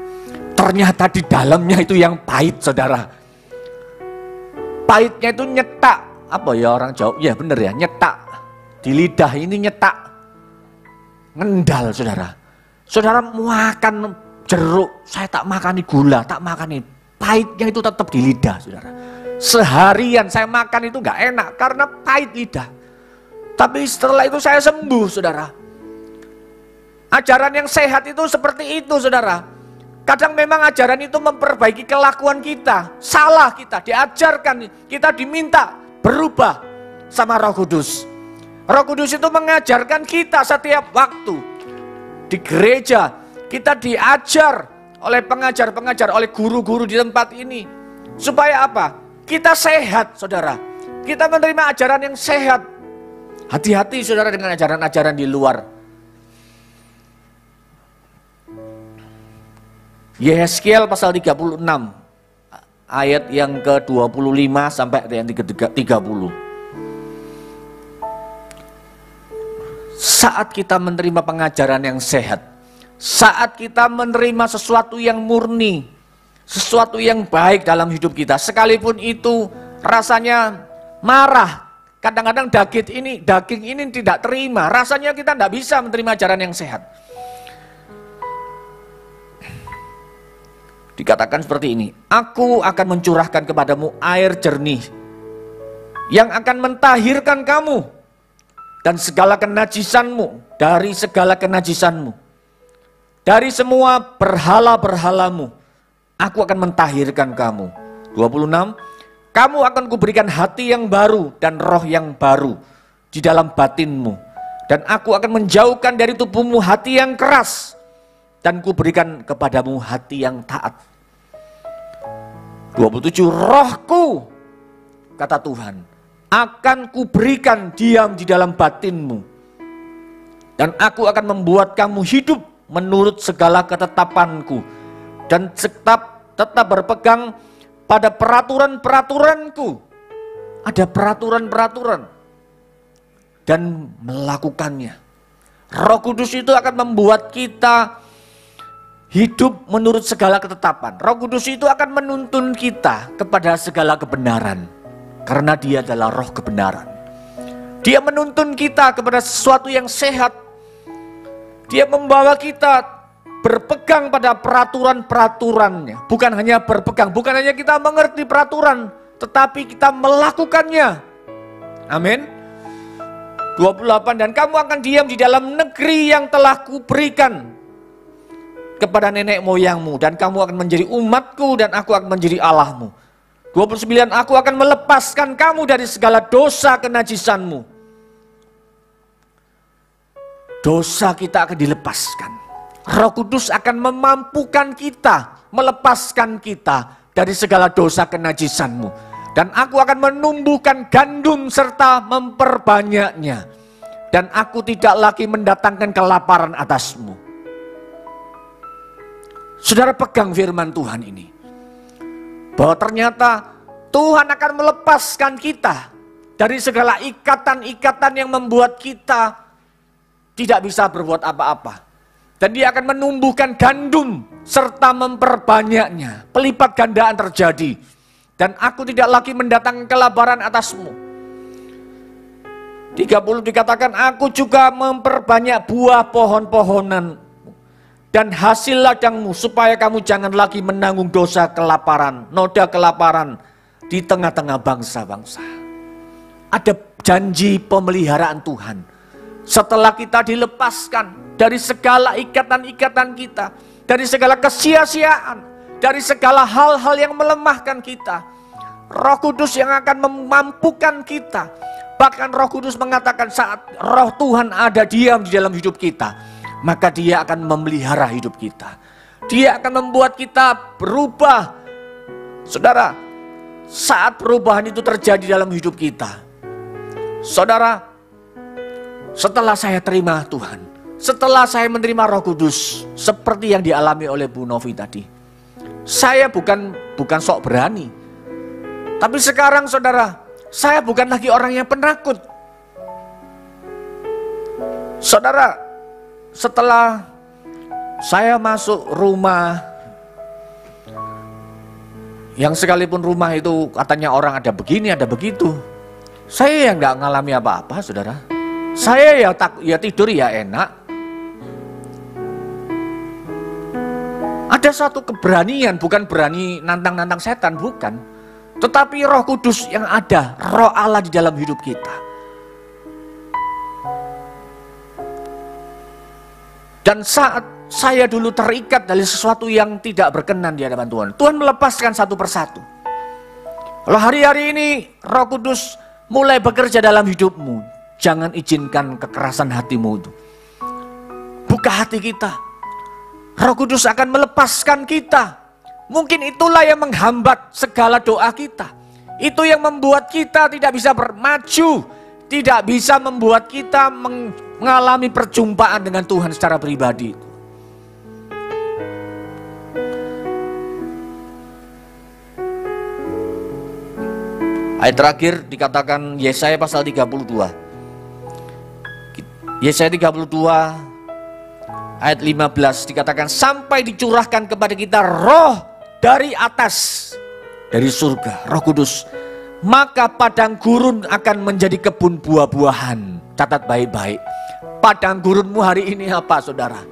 F: Ternyata di dalamnya itu yang pahit, saudara. Pahitnya itu nyetak. Apa ya orang Jawa? Ya bener ya, nyetak. Di lidah ini nyetak. Ngendal, saudara. Saudara makan jeruk, saya tak makani gula, tak makani. Pahitnya itu tetap di lidah, saudara. Seharian saya makan itu gak enak karena pahit lidah. Tapi setelah itu saya sembuh, saudara. Ajaran yang sehat itu seperti itu, saudara. Kadang memang ajaran itu memperbaiki kelakuan kita, salah kita, diajarkan, kita diminta berubah sama Roh Kudus. Roh Kudus itu mengajarkan kita setiap waktu. Di gereja, kita diajar oleh pengajar-pengajar, oleh guru-guru di tempat ini. Supaya apa? Kita sehat, saudara. Kita menerima ajaran yang sehat. Hati-hati, saudara, dengan ajaran-ajaran di luar. Yehezkiel pasal 36 ayat yang ke-25 sampai yang ke-30. Saat kita menerima pengajaran yang sehat, saat kita menerima sesuatu yang murni, sesuatu yang baik dalam hidup kita, sekalipun itu rasanya marah, kadang-kadang daging ini tidak terima, rasanya kita tidak bisa menerima ajaran yang sehat. Dikatakan seperti ini, aku akan mencurahkan kepadamu air jernih yang akan mentahirkan kamu dan segala kenajisanmu, dari segala kenajisanmu, dari semua berhala-berhalamu, aku akan mentahirkan kamu. 26, Kamu akan kuberikan hati yang baru dan roh yang baru di dalam batinmu. Dan aku akan menjauhkan dari tubuhmu hati yang keras, dan kuberikan kepadamu hati yang taat. 27, rohku, kata Tuhan, akan kuberikan diam di dalam batinmu. Dan aku akan membuat kamu hidup menurut segala ketetapanku. Dan tetap berpegang pada peraturan-peraturanku. Ada peraturan-peraturan. Dan melakukannya. Roh Kudus itu akan membuat kita hidup menurut segala ketetapan. Roh Kudus itu akan menuntun kita kepada segala kebenaran. Karena dia adalah roh kebenaran. Dia menuntun kita kepada sesuatu yang sehat. Dia membawa kita berpegang pada peraturan-peraturannya. Bukan hanya berpegang, bukan hanya kita mengerti peraturan, tetapi kita melakukannya. Amin. 28, dan kamu akan diam di dalam negeri yang telah kuberikan kepada nenek moyangmu, dan kamu akan menjadi umatku, dan aku akan menjadi Allahmu. 29, aku akan melepaskan kamu dari segala dosa kenajisanmu. Dosa kita akan dilepaskan. Roh Kudus akan memampukan kita, melepaskan kita dari segala dosa kenajisanmu. Dan aku akan menumbuhkan gandum serta memperbanyaknya. Dan aku tidak lagi mendatangkan kelaparan atasmu. Saudara, pegang firman Tuhan ini. Bahwa ternyata Tuhan akan melepaskan kita dari segala ikatan-ikatan yang membuat kita tidak bisa berbuat apa-apa. Dan dia akan menumbuhkan gandum serta memperbanyaknya. Pelipat gandaan terjadi. Dan aku tidak lagi mendatangkan kelaparan atasmu. 30 dikatakan, aku juga memperbanyak buah pohon-pohonan dan hasil ladangmu, supaya kamu jangan lagi menanggung dosa kelaparan, noda kelaparan di tengah-tengah bangsa-bangsa. Ada janji pemeliharaan Tuhan. Setelah kita dilepaskan dari segala ikatan-ikatan kita, dari segala kesia-siaan, dari segala hal-hal yang melemahkan kita, Roh Kudus yang akan memampukan kita. Bahkan Roh Kudus mengatakan saat Roh Tuhan ada diam di dalam hidup kita, maka dia akan memelihara hidup kita. Dia akan membuat kita berubah. Saudara, saat perubahan itu terjadi dalam hidup kita, saudara, setelah saya terima Tuhan, setelah saya menerima Roh Kudus, seperti yang dialami oleh Bu Novi tadi, saya bukan sok berani. Tapi sekarang saudara, saya bukan lagi orang yang penakut. Saudara, setelah saya masuk rumah, yang sekalipun rumah itu katanya orang ada begini, ada begitu, saya yang gak ngalami apa-apa, saudara. Saya ya tidur ya enak. Ada satu keberanian, bukan berani nantang-nantang setan, bukan. Tetapi Roh Kudus yang ada, Roh Allah di dalam hidup kita. Dan saat saya dulu terikat dari sesuatu yang tidak berkenan di hadapan Tuhan, Tuhan melepaskan satu persatu. Kalau hari-hari ini Roh Kudus mulai bekerja dalam hidupmu, jangan izinkan kekerasan hatimu itu. Buka hati kita. Roh Kudus akan melepaskan kita. Mungkin itulah yang menghambat segala doa kita. Itu yang membuat kita tidak bisa bermaju, tidak bisa membuat kita mengalami perjumpaan dengan Tuhan secara pribadi. Ayat terakhir dikatakan Yesaya pasal 32. Yesaya 32 ayat 15 dikatakan, sampai dicurahkan kepada kita roh dari atas, dari surga, Roh Kudus, maka padang gurun akan menjadi kebun buah-buahan. Catat baik-baik, padang gurunmu hari ini apa, saudara?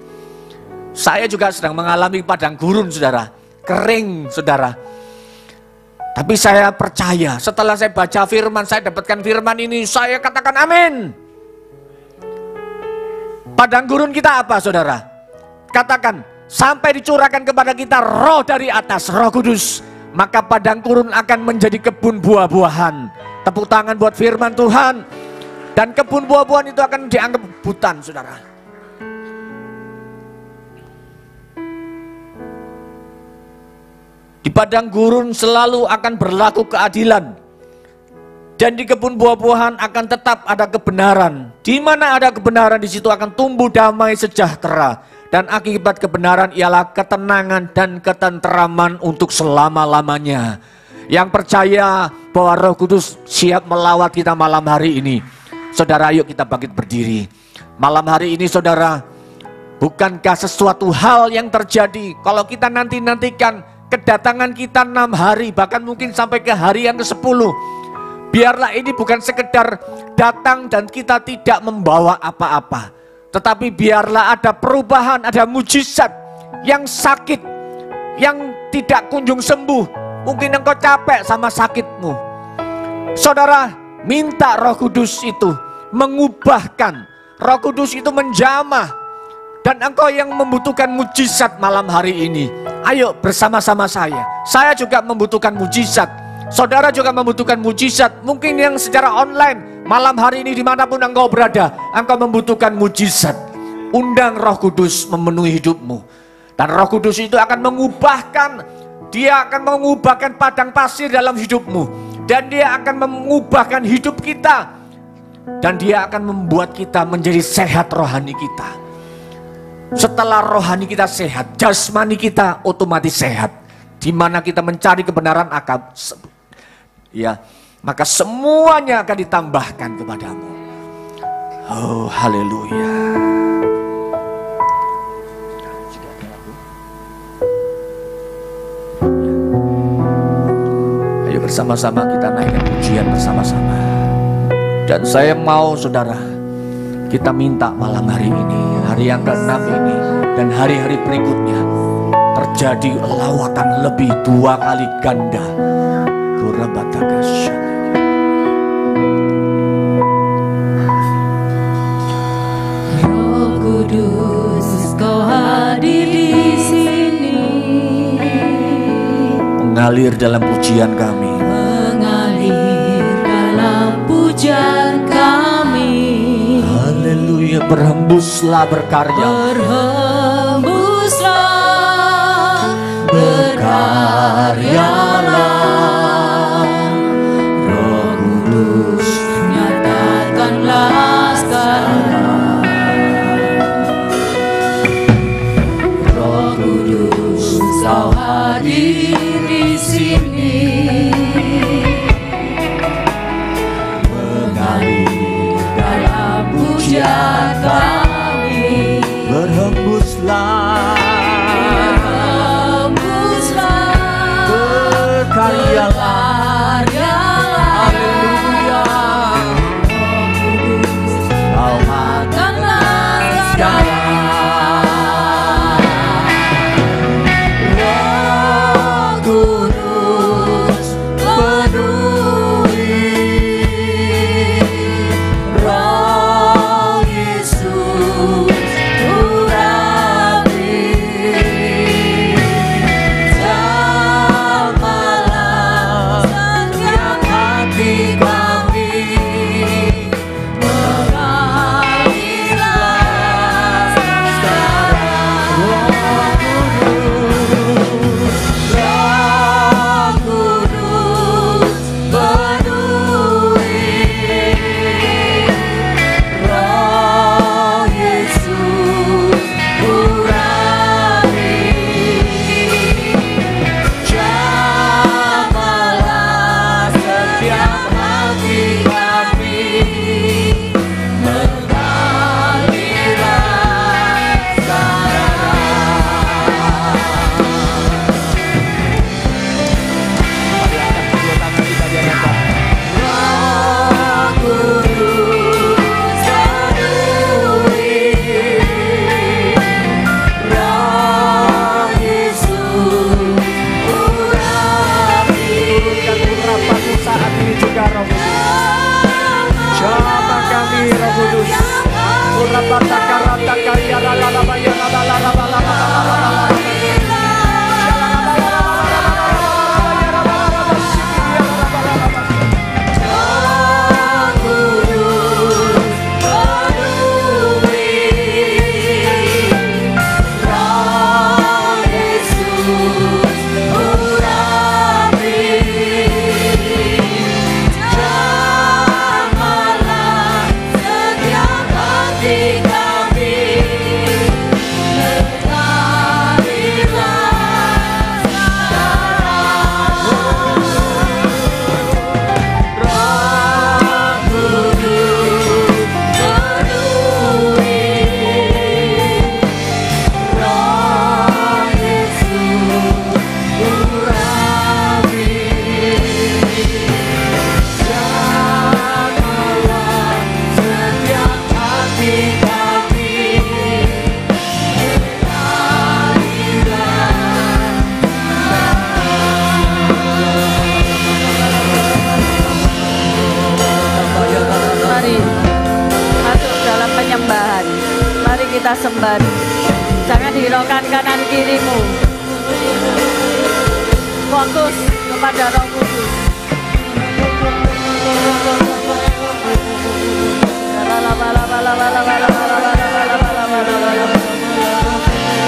F: Saya juga sedang mengalami padang gurun, saudara, kering, saudara. Tapi saya percaya, setelah saya baca firman, saya dapatkan firman ini, saya katakan amin. Padang gurun kita apa, saudara? Katakan, sampai dicurahkan kepada kita roh dari atas, Roh Kudus, maka padang gurun akan menjadi kebun buah-buahan. Tepuk tangan buat firman Tuhan. Dan kebun buah-buahan itu akan dianggap hutan, saudara. Di padang gurun selalu akan berlaku keadilan. Dan di kebun buah-buahan akan tetap ada kebenaran. Di mana ada kebenaran, di situ akan tumbuh damai sejahtera. Dan akibat kebenaran ialah ketenangan dan ketenteraman untuk selama-lamanya. Yang percaya bahwa Roh Kudus siap melawat kita malam hari ini. Saudara, ayo kita bangkit berdiri. Malam hari ini, saudara, bukankah sesuatu hal yang terjadi kalau kita nantikan kedatangan kita 6 hari, bahkan mungkin sampai ke hari yang ke-10. Biarlah ini bukan sekedar datang dan kita tidak membawa apa-apa. Tetapi biarlah ada perubahan, ada mujizat. Yang sakit, yang tidak kunjung sembuh. Mungkin engkau capek sama sakitmu. Saudara, minta Roh Kudus itu mengubahkan. Roh Kudus itu menjamah. Dan engkau yang membutuhkan mujizat malam hari ini, ayo bersama-sama saya. Saya juga membutuhkan mujizat. Saudara juga membutuhkan mujizat. Mungkin yang secara online, malam hari ini dimanapun engkau berada, engkau membutuhkan mujizat. Undang Roh Kudus memenuhi hidupmu. Dan Roh Kudus itu akan mengubahkan. Dia akan mengubahkan padang pasir dalam hidupmu. Dan dia akan mengubahkan hidup kita. Dan dia akan membuat kita menjadi sehat rohani kita. Setelah rohani kita sehat, jasmani kita otomatis sehat. Di mana kita mencari kebenaran akan, ya, maka semuanya akan ditambahkan kepadamu. Oh, haleluya. Ayo bersama-sama kita naikkan pujian bersama-sama. Dan saya mau, saudara, kita minta malam hari ini, hari yang ke-6 ini, dan hari-hari berikutnya, terjadi lawatan lebih 2 kali ganda.
D: Roh Kudus, Kau hadir di sini,
F: mengalir dalam pujian kami,
D: mengalir dalam pujian kami.
F: Haleluya, berhembuslah berkarya,
D: berhembuslah berkaryalah. Roh Kudus, nyatakanlah sekarang. Roh Kudus, Kau hadir di sini, mengalir dalam pujian kami.
F: berhembuslah, berkaryalah. Haleluya, Kau makanlah sekarang. Roh Kudus penuhi, Roh Yesus urapi. Jamalah setiap hati kami, mengalirlah sekarang. Roh Kudus penuhi, Roh Yesus urapi. Jamalah setiap hati kami, mengalirlah sekarang. Mari angkat kedua tangan kita di hadapan. Roh Kudus penuhi, Roh Yesus urapi. Berikan urapanmu saat ini juga, Roh Kudus. Jamah kami, Roh Kudus. Urapan takarata karya lalalabaya lalalabaya lalalabaya.
D: Mari kita sembah. Jangan hiraukan kanan kirimu. Fokus kepada Roh Kudus.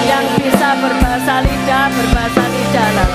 D: Yang bisa berbahasa lidah, berbahasa lidahlah.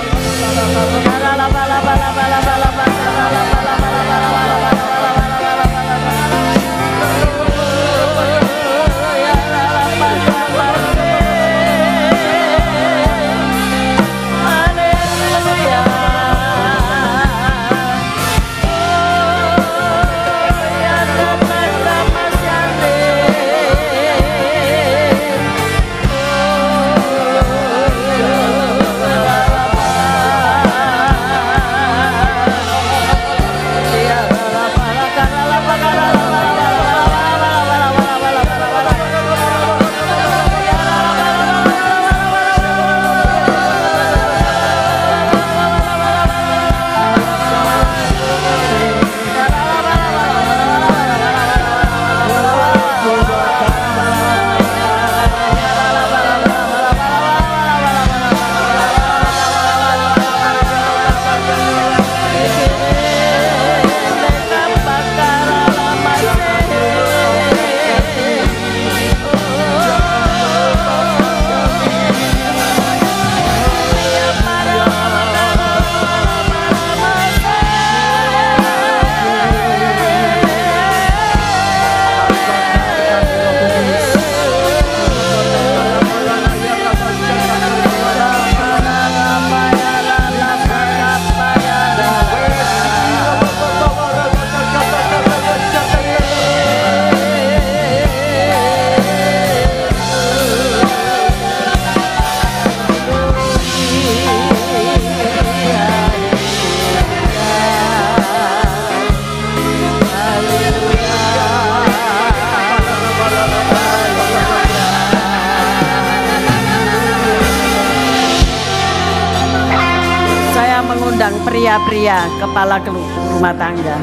D: Pria-pria kepala rumah tangga,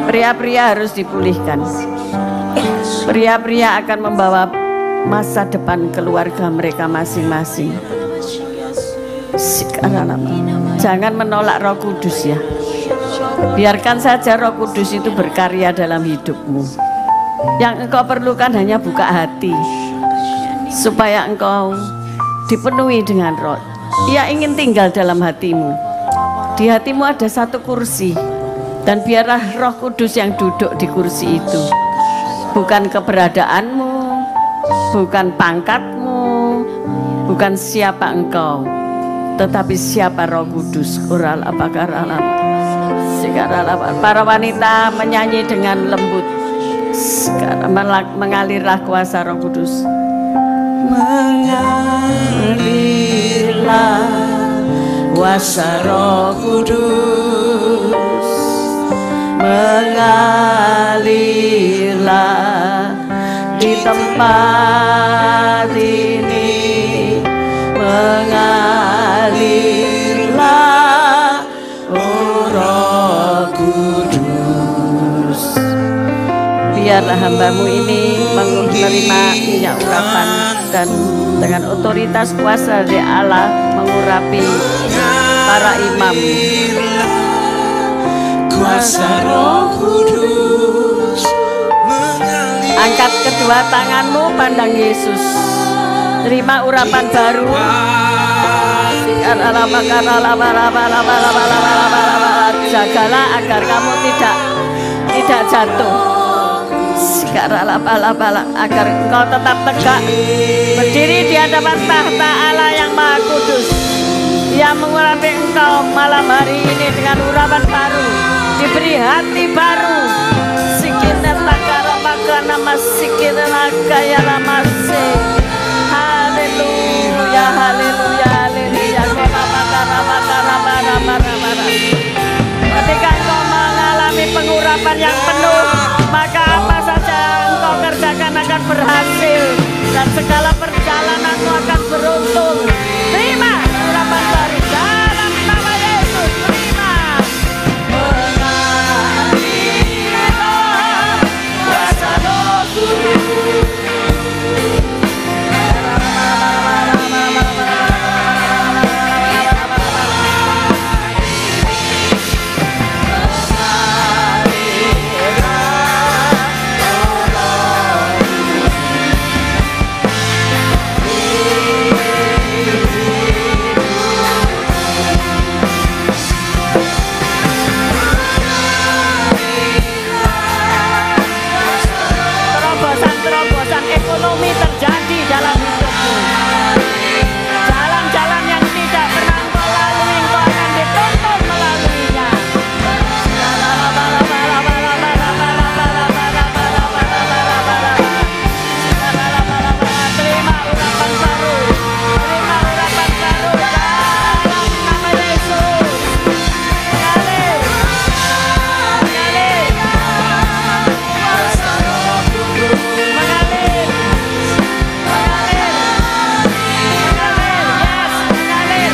D: pria-pria harus dipulihkan. Pria-pria akan membawa masa depan keluarga mereka masing-masing. Jangan menolak Roh Kudus ya. Biarkan saja Roh Kudus itu berkarya dalam hidupmu. Yang engkau perlukan hanya buka hati, supaya engkau dipenuhi dengan Roh. Ia ingin tinggal dalam hatimu. Di hatimu ada satu kursi, dan biarlah Roh Kudus yang duduk di kursi itu. Bukan keberadaanmu, bukan pangkatmu, bukan siapa engkau, tetapi siapa Roh Kudus. Para wanita menyanyi dengan lembut. Mengalirlah kuasa Roh Kudus. Mengalirlah kuasa Roh Kudus, mengalirlah di tempat ini, mengalirlah oh Roh Kudus. Biarlah hambamu ini menerima minyak urapan dan dengan otoritas kuasa dari Allah mengurapi para imam. Kuasa Roh Kudus, angkat kedua tanganmu, pandang Yesus, terima urapan baru. Jagalah agar kamu tidak jatuh. Agar engkau tetap tegak berdiri di hadapan tahta Allah yang Maha Kudus. Ia mengurapi engkau malam hari ini dengan urapan baru, diberi hati baru. Haleluya, haleluya, haleluya. Ketika engkau mengalami pengurapan yang penuh, maka apa saja engkau kerjakan akan berhasil dan segala perjalananmu akan beruntung. Terima urapan baru dalam nama Yesus. Terima. Mengalirlah kuasa Roh Kudus. ekonomi terjadi dalam hidupmu. Jalan-jalan yang tidak pernah engkau lalui, engkau akan dituntun melaluinya. Terima urapan baru, terima urapan baru dalam nama Yesus. Mengalir, mengalir, mengalir, mengalir, yes, mengalir,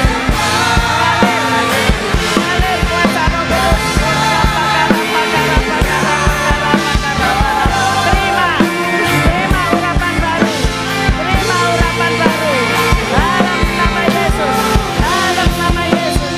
D: mengalir kuasa Roh Kudus. Terima, terima urapan baru, terima urapan baru dalam nama Yesus, dalam nama Yesus.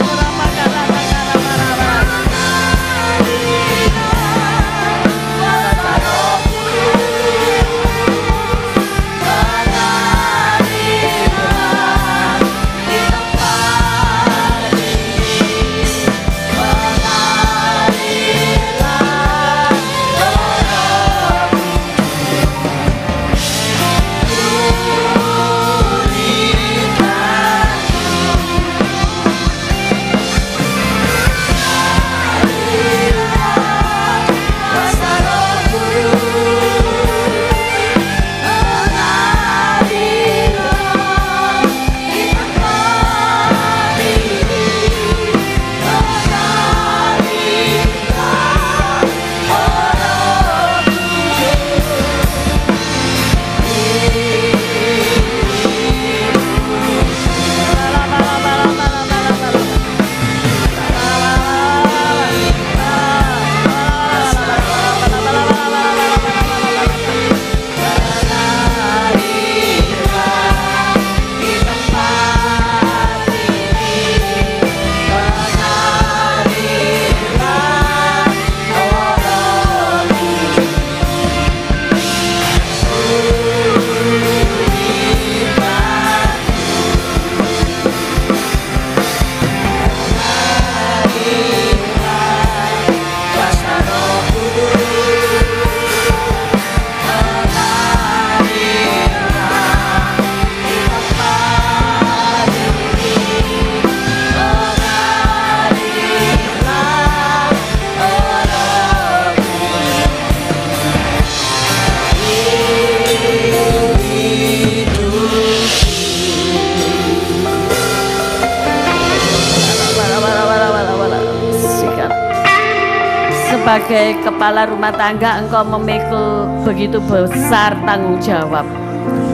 D: Sebagai kepala rumah tangga, engkau memikul begitu besar tanggung jawab,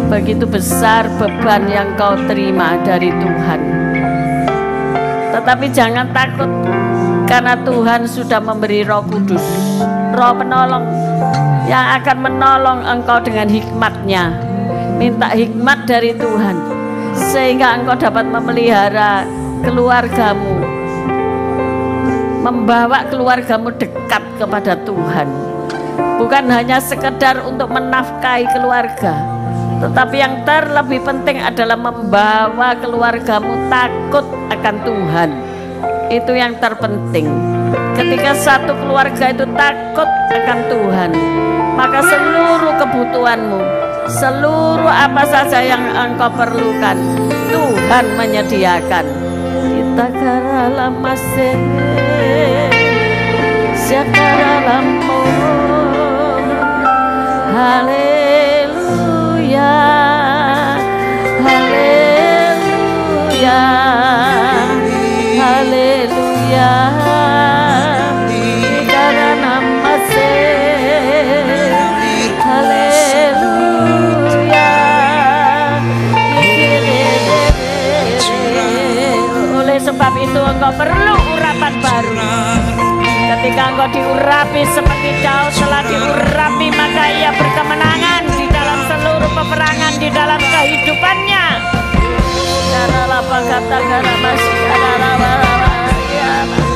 D: begitu besar beban yang kau terima dari Tuhan. Tetapi jangan takut, karena Tuhan sudah memberi Roh Kudus, Roh penolong yang akan menolong engkau dengan hikmat-Nya. Minta hikmat dari Tuhan sehingga engkau dapat memelihara keluargamu, membawa keluargamu dekat kepada Tuhan. Bukan hanya sekedar untuk menafkahi keluarga, tetapi yang terlebih penting adalah membawa keluargamu takut akan Tuhan. Itu yang terpenting. Ketika satu keluarga itu takut akan Tuhan, maka seluruh kebutuhanmu, seluruh apa saja yang engkau perlukan, Tuhan menyediakan. Kita karalah masih sekarang haleluya, haleluya, haleluya, karena masih haleluya. Oleh sebab itu engkau perlu urapan baru. Ketika engkau diurapi seperti Daud telah diurapi, maka ia berkemenangan di dalam seluruh peperangan di dalam kehidupannya.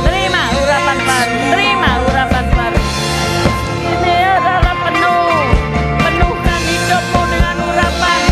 D: Terima urapan baru, terima urapan baru. Ini adalah penuhkan hidupmu dengan urapan.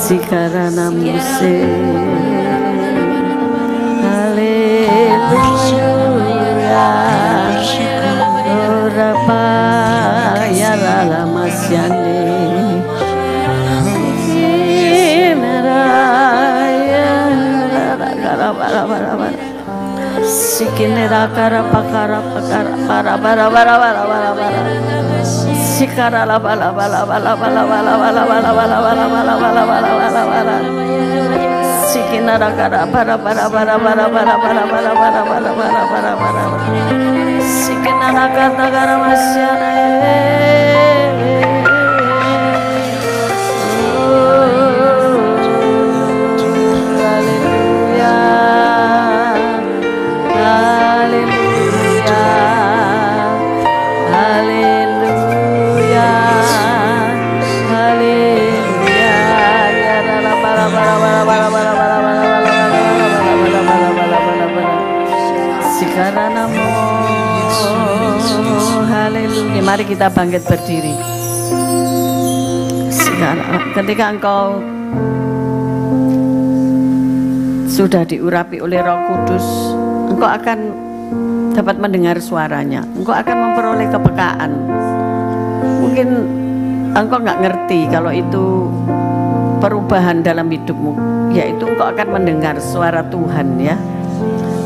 D: Sikarana muse, haleluya, orapa ya lala masyane, inaraya, sikinera kara pakara pakara para para para para para para. Sikara la bala bala bala bala bala bala bala bala bala bala bala bala bala bala sikinara kara para para para para para para para para para para para para sikinara kara kara masyana haleluya. Mari kita bangkit berdiri. Sekarang ketika engkau sudah diurapi oleh Roh Kudus, engkau akan dapat mendengar suaranya, engkau akan memperoleh kepekaan. Mungkin engkau nggak ngerti kalau itu perubahan dalam hidupmu, yaitu engkau akan mendengar suara Tuhan, ya,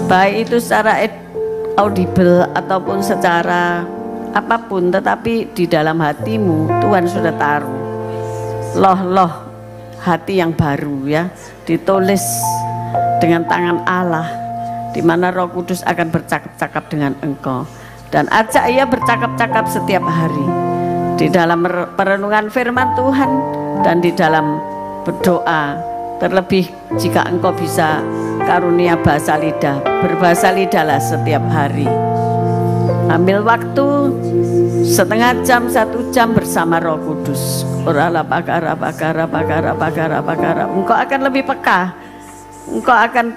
D: baik itu secara audible ataupun secara apapun, tetapi di dalam hatimu Tuhan sudah taruh loh-loh hati yang baru, ya, ditulis dengan tangan Allah, di mana Roh Kudus akan bercakap-cakap dengan engkau, dan ajak ia bercakap-cakap setiap hari di dalam perenungan firman Tuhan dan di dalam berdoa. Terlebih jika engkau bisa karunia bahasa lidah, berbahasa lidahlah setiap hari. Ambil waktu setengah jam, 1 jam bersama Roh Kudus. Orala pakara pakara pakara pakara pakara. Engkau akan lebih peka, engkau akan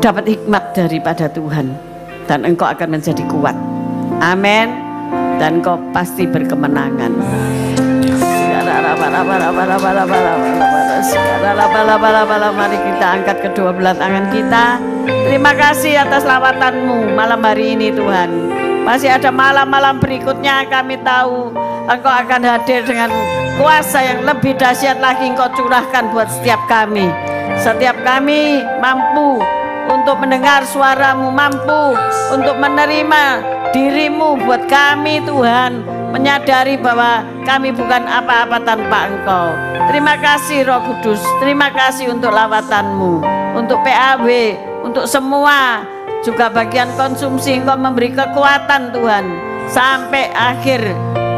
D: dapat hikmat daripada Tuhan, dan engkau akan menjadi kuat. Amin. Dan engkau pasti berkemenangan. Mari kita angkat kedua belah tangan kita. Terima kasih atas lawatanmu malam hari ini, Tuhan. Masih ada malam-malam berikutnya, kami tahu engkau akan hadir dengan kuasa yang lebih dahsyat lagi. Engkau curahkan buat setiap kami. Setiap kami mampu untuk mendengar suaramu, mampu untuk menerima dirimu buat kami, Tuhan, menyadari bahwa kami bukan apa-apa tanpa engkau. Terima kasih Roh Kudus, terima kasih untuk lawatanmu, untuk PAW, untuk semua, juga bagian konsumsi. Engkau memberi kekuatan, Tuhan, sampai akhir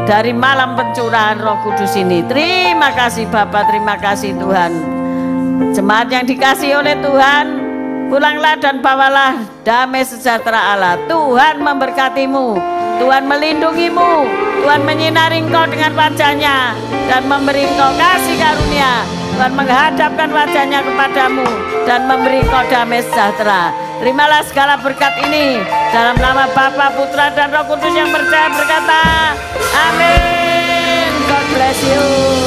D: dari malam pencurahan Roh Kudus ini. Terima kasih Bapa, terima kasih Tuhan. Jemaat yang dikasihi oleh Tuhan, pulanglah dan bawalah damai sejahtera Allah. Tuhan memberkatimu, Tuhan melindungimu, Tuhan menyinari engkau dengan wajahnya dan memberi engkau kasih karunia. Tuhan menghadapkan wajahnya kepadamu dan memberi engkau damai sejahtera. Terimalah segala berkat ini dalam nama Bapa, Putra, dan Roh Kudus yang percaya berkata, amin. God bless you.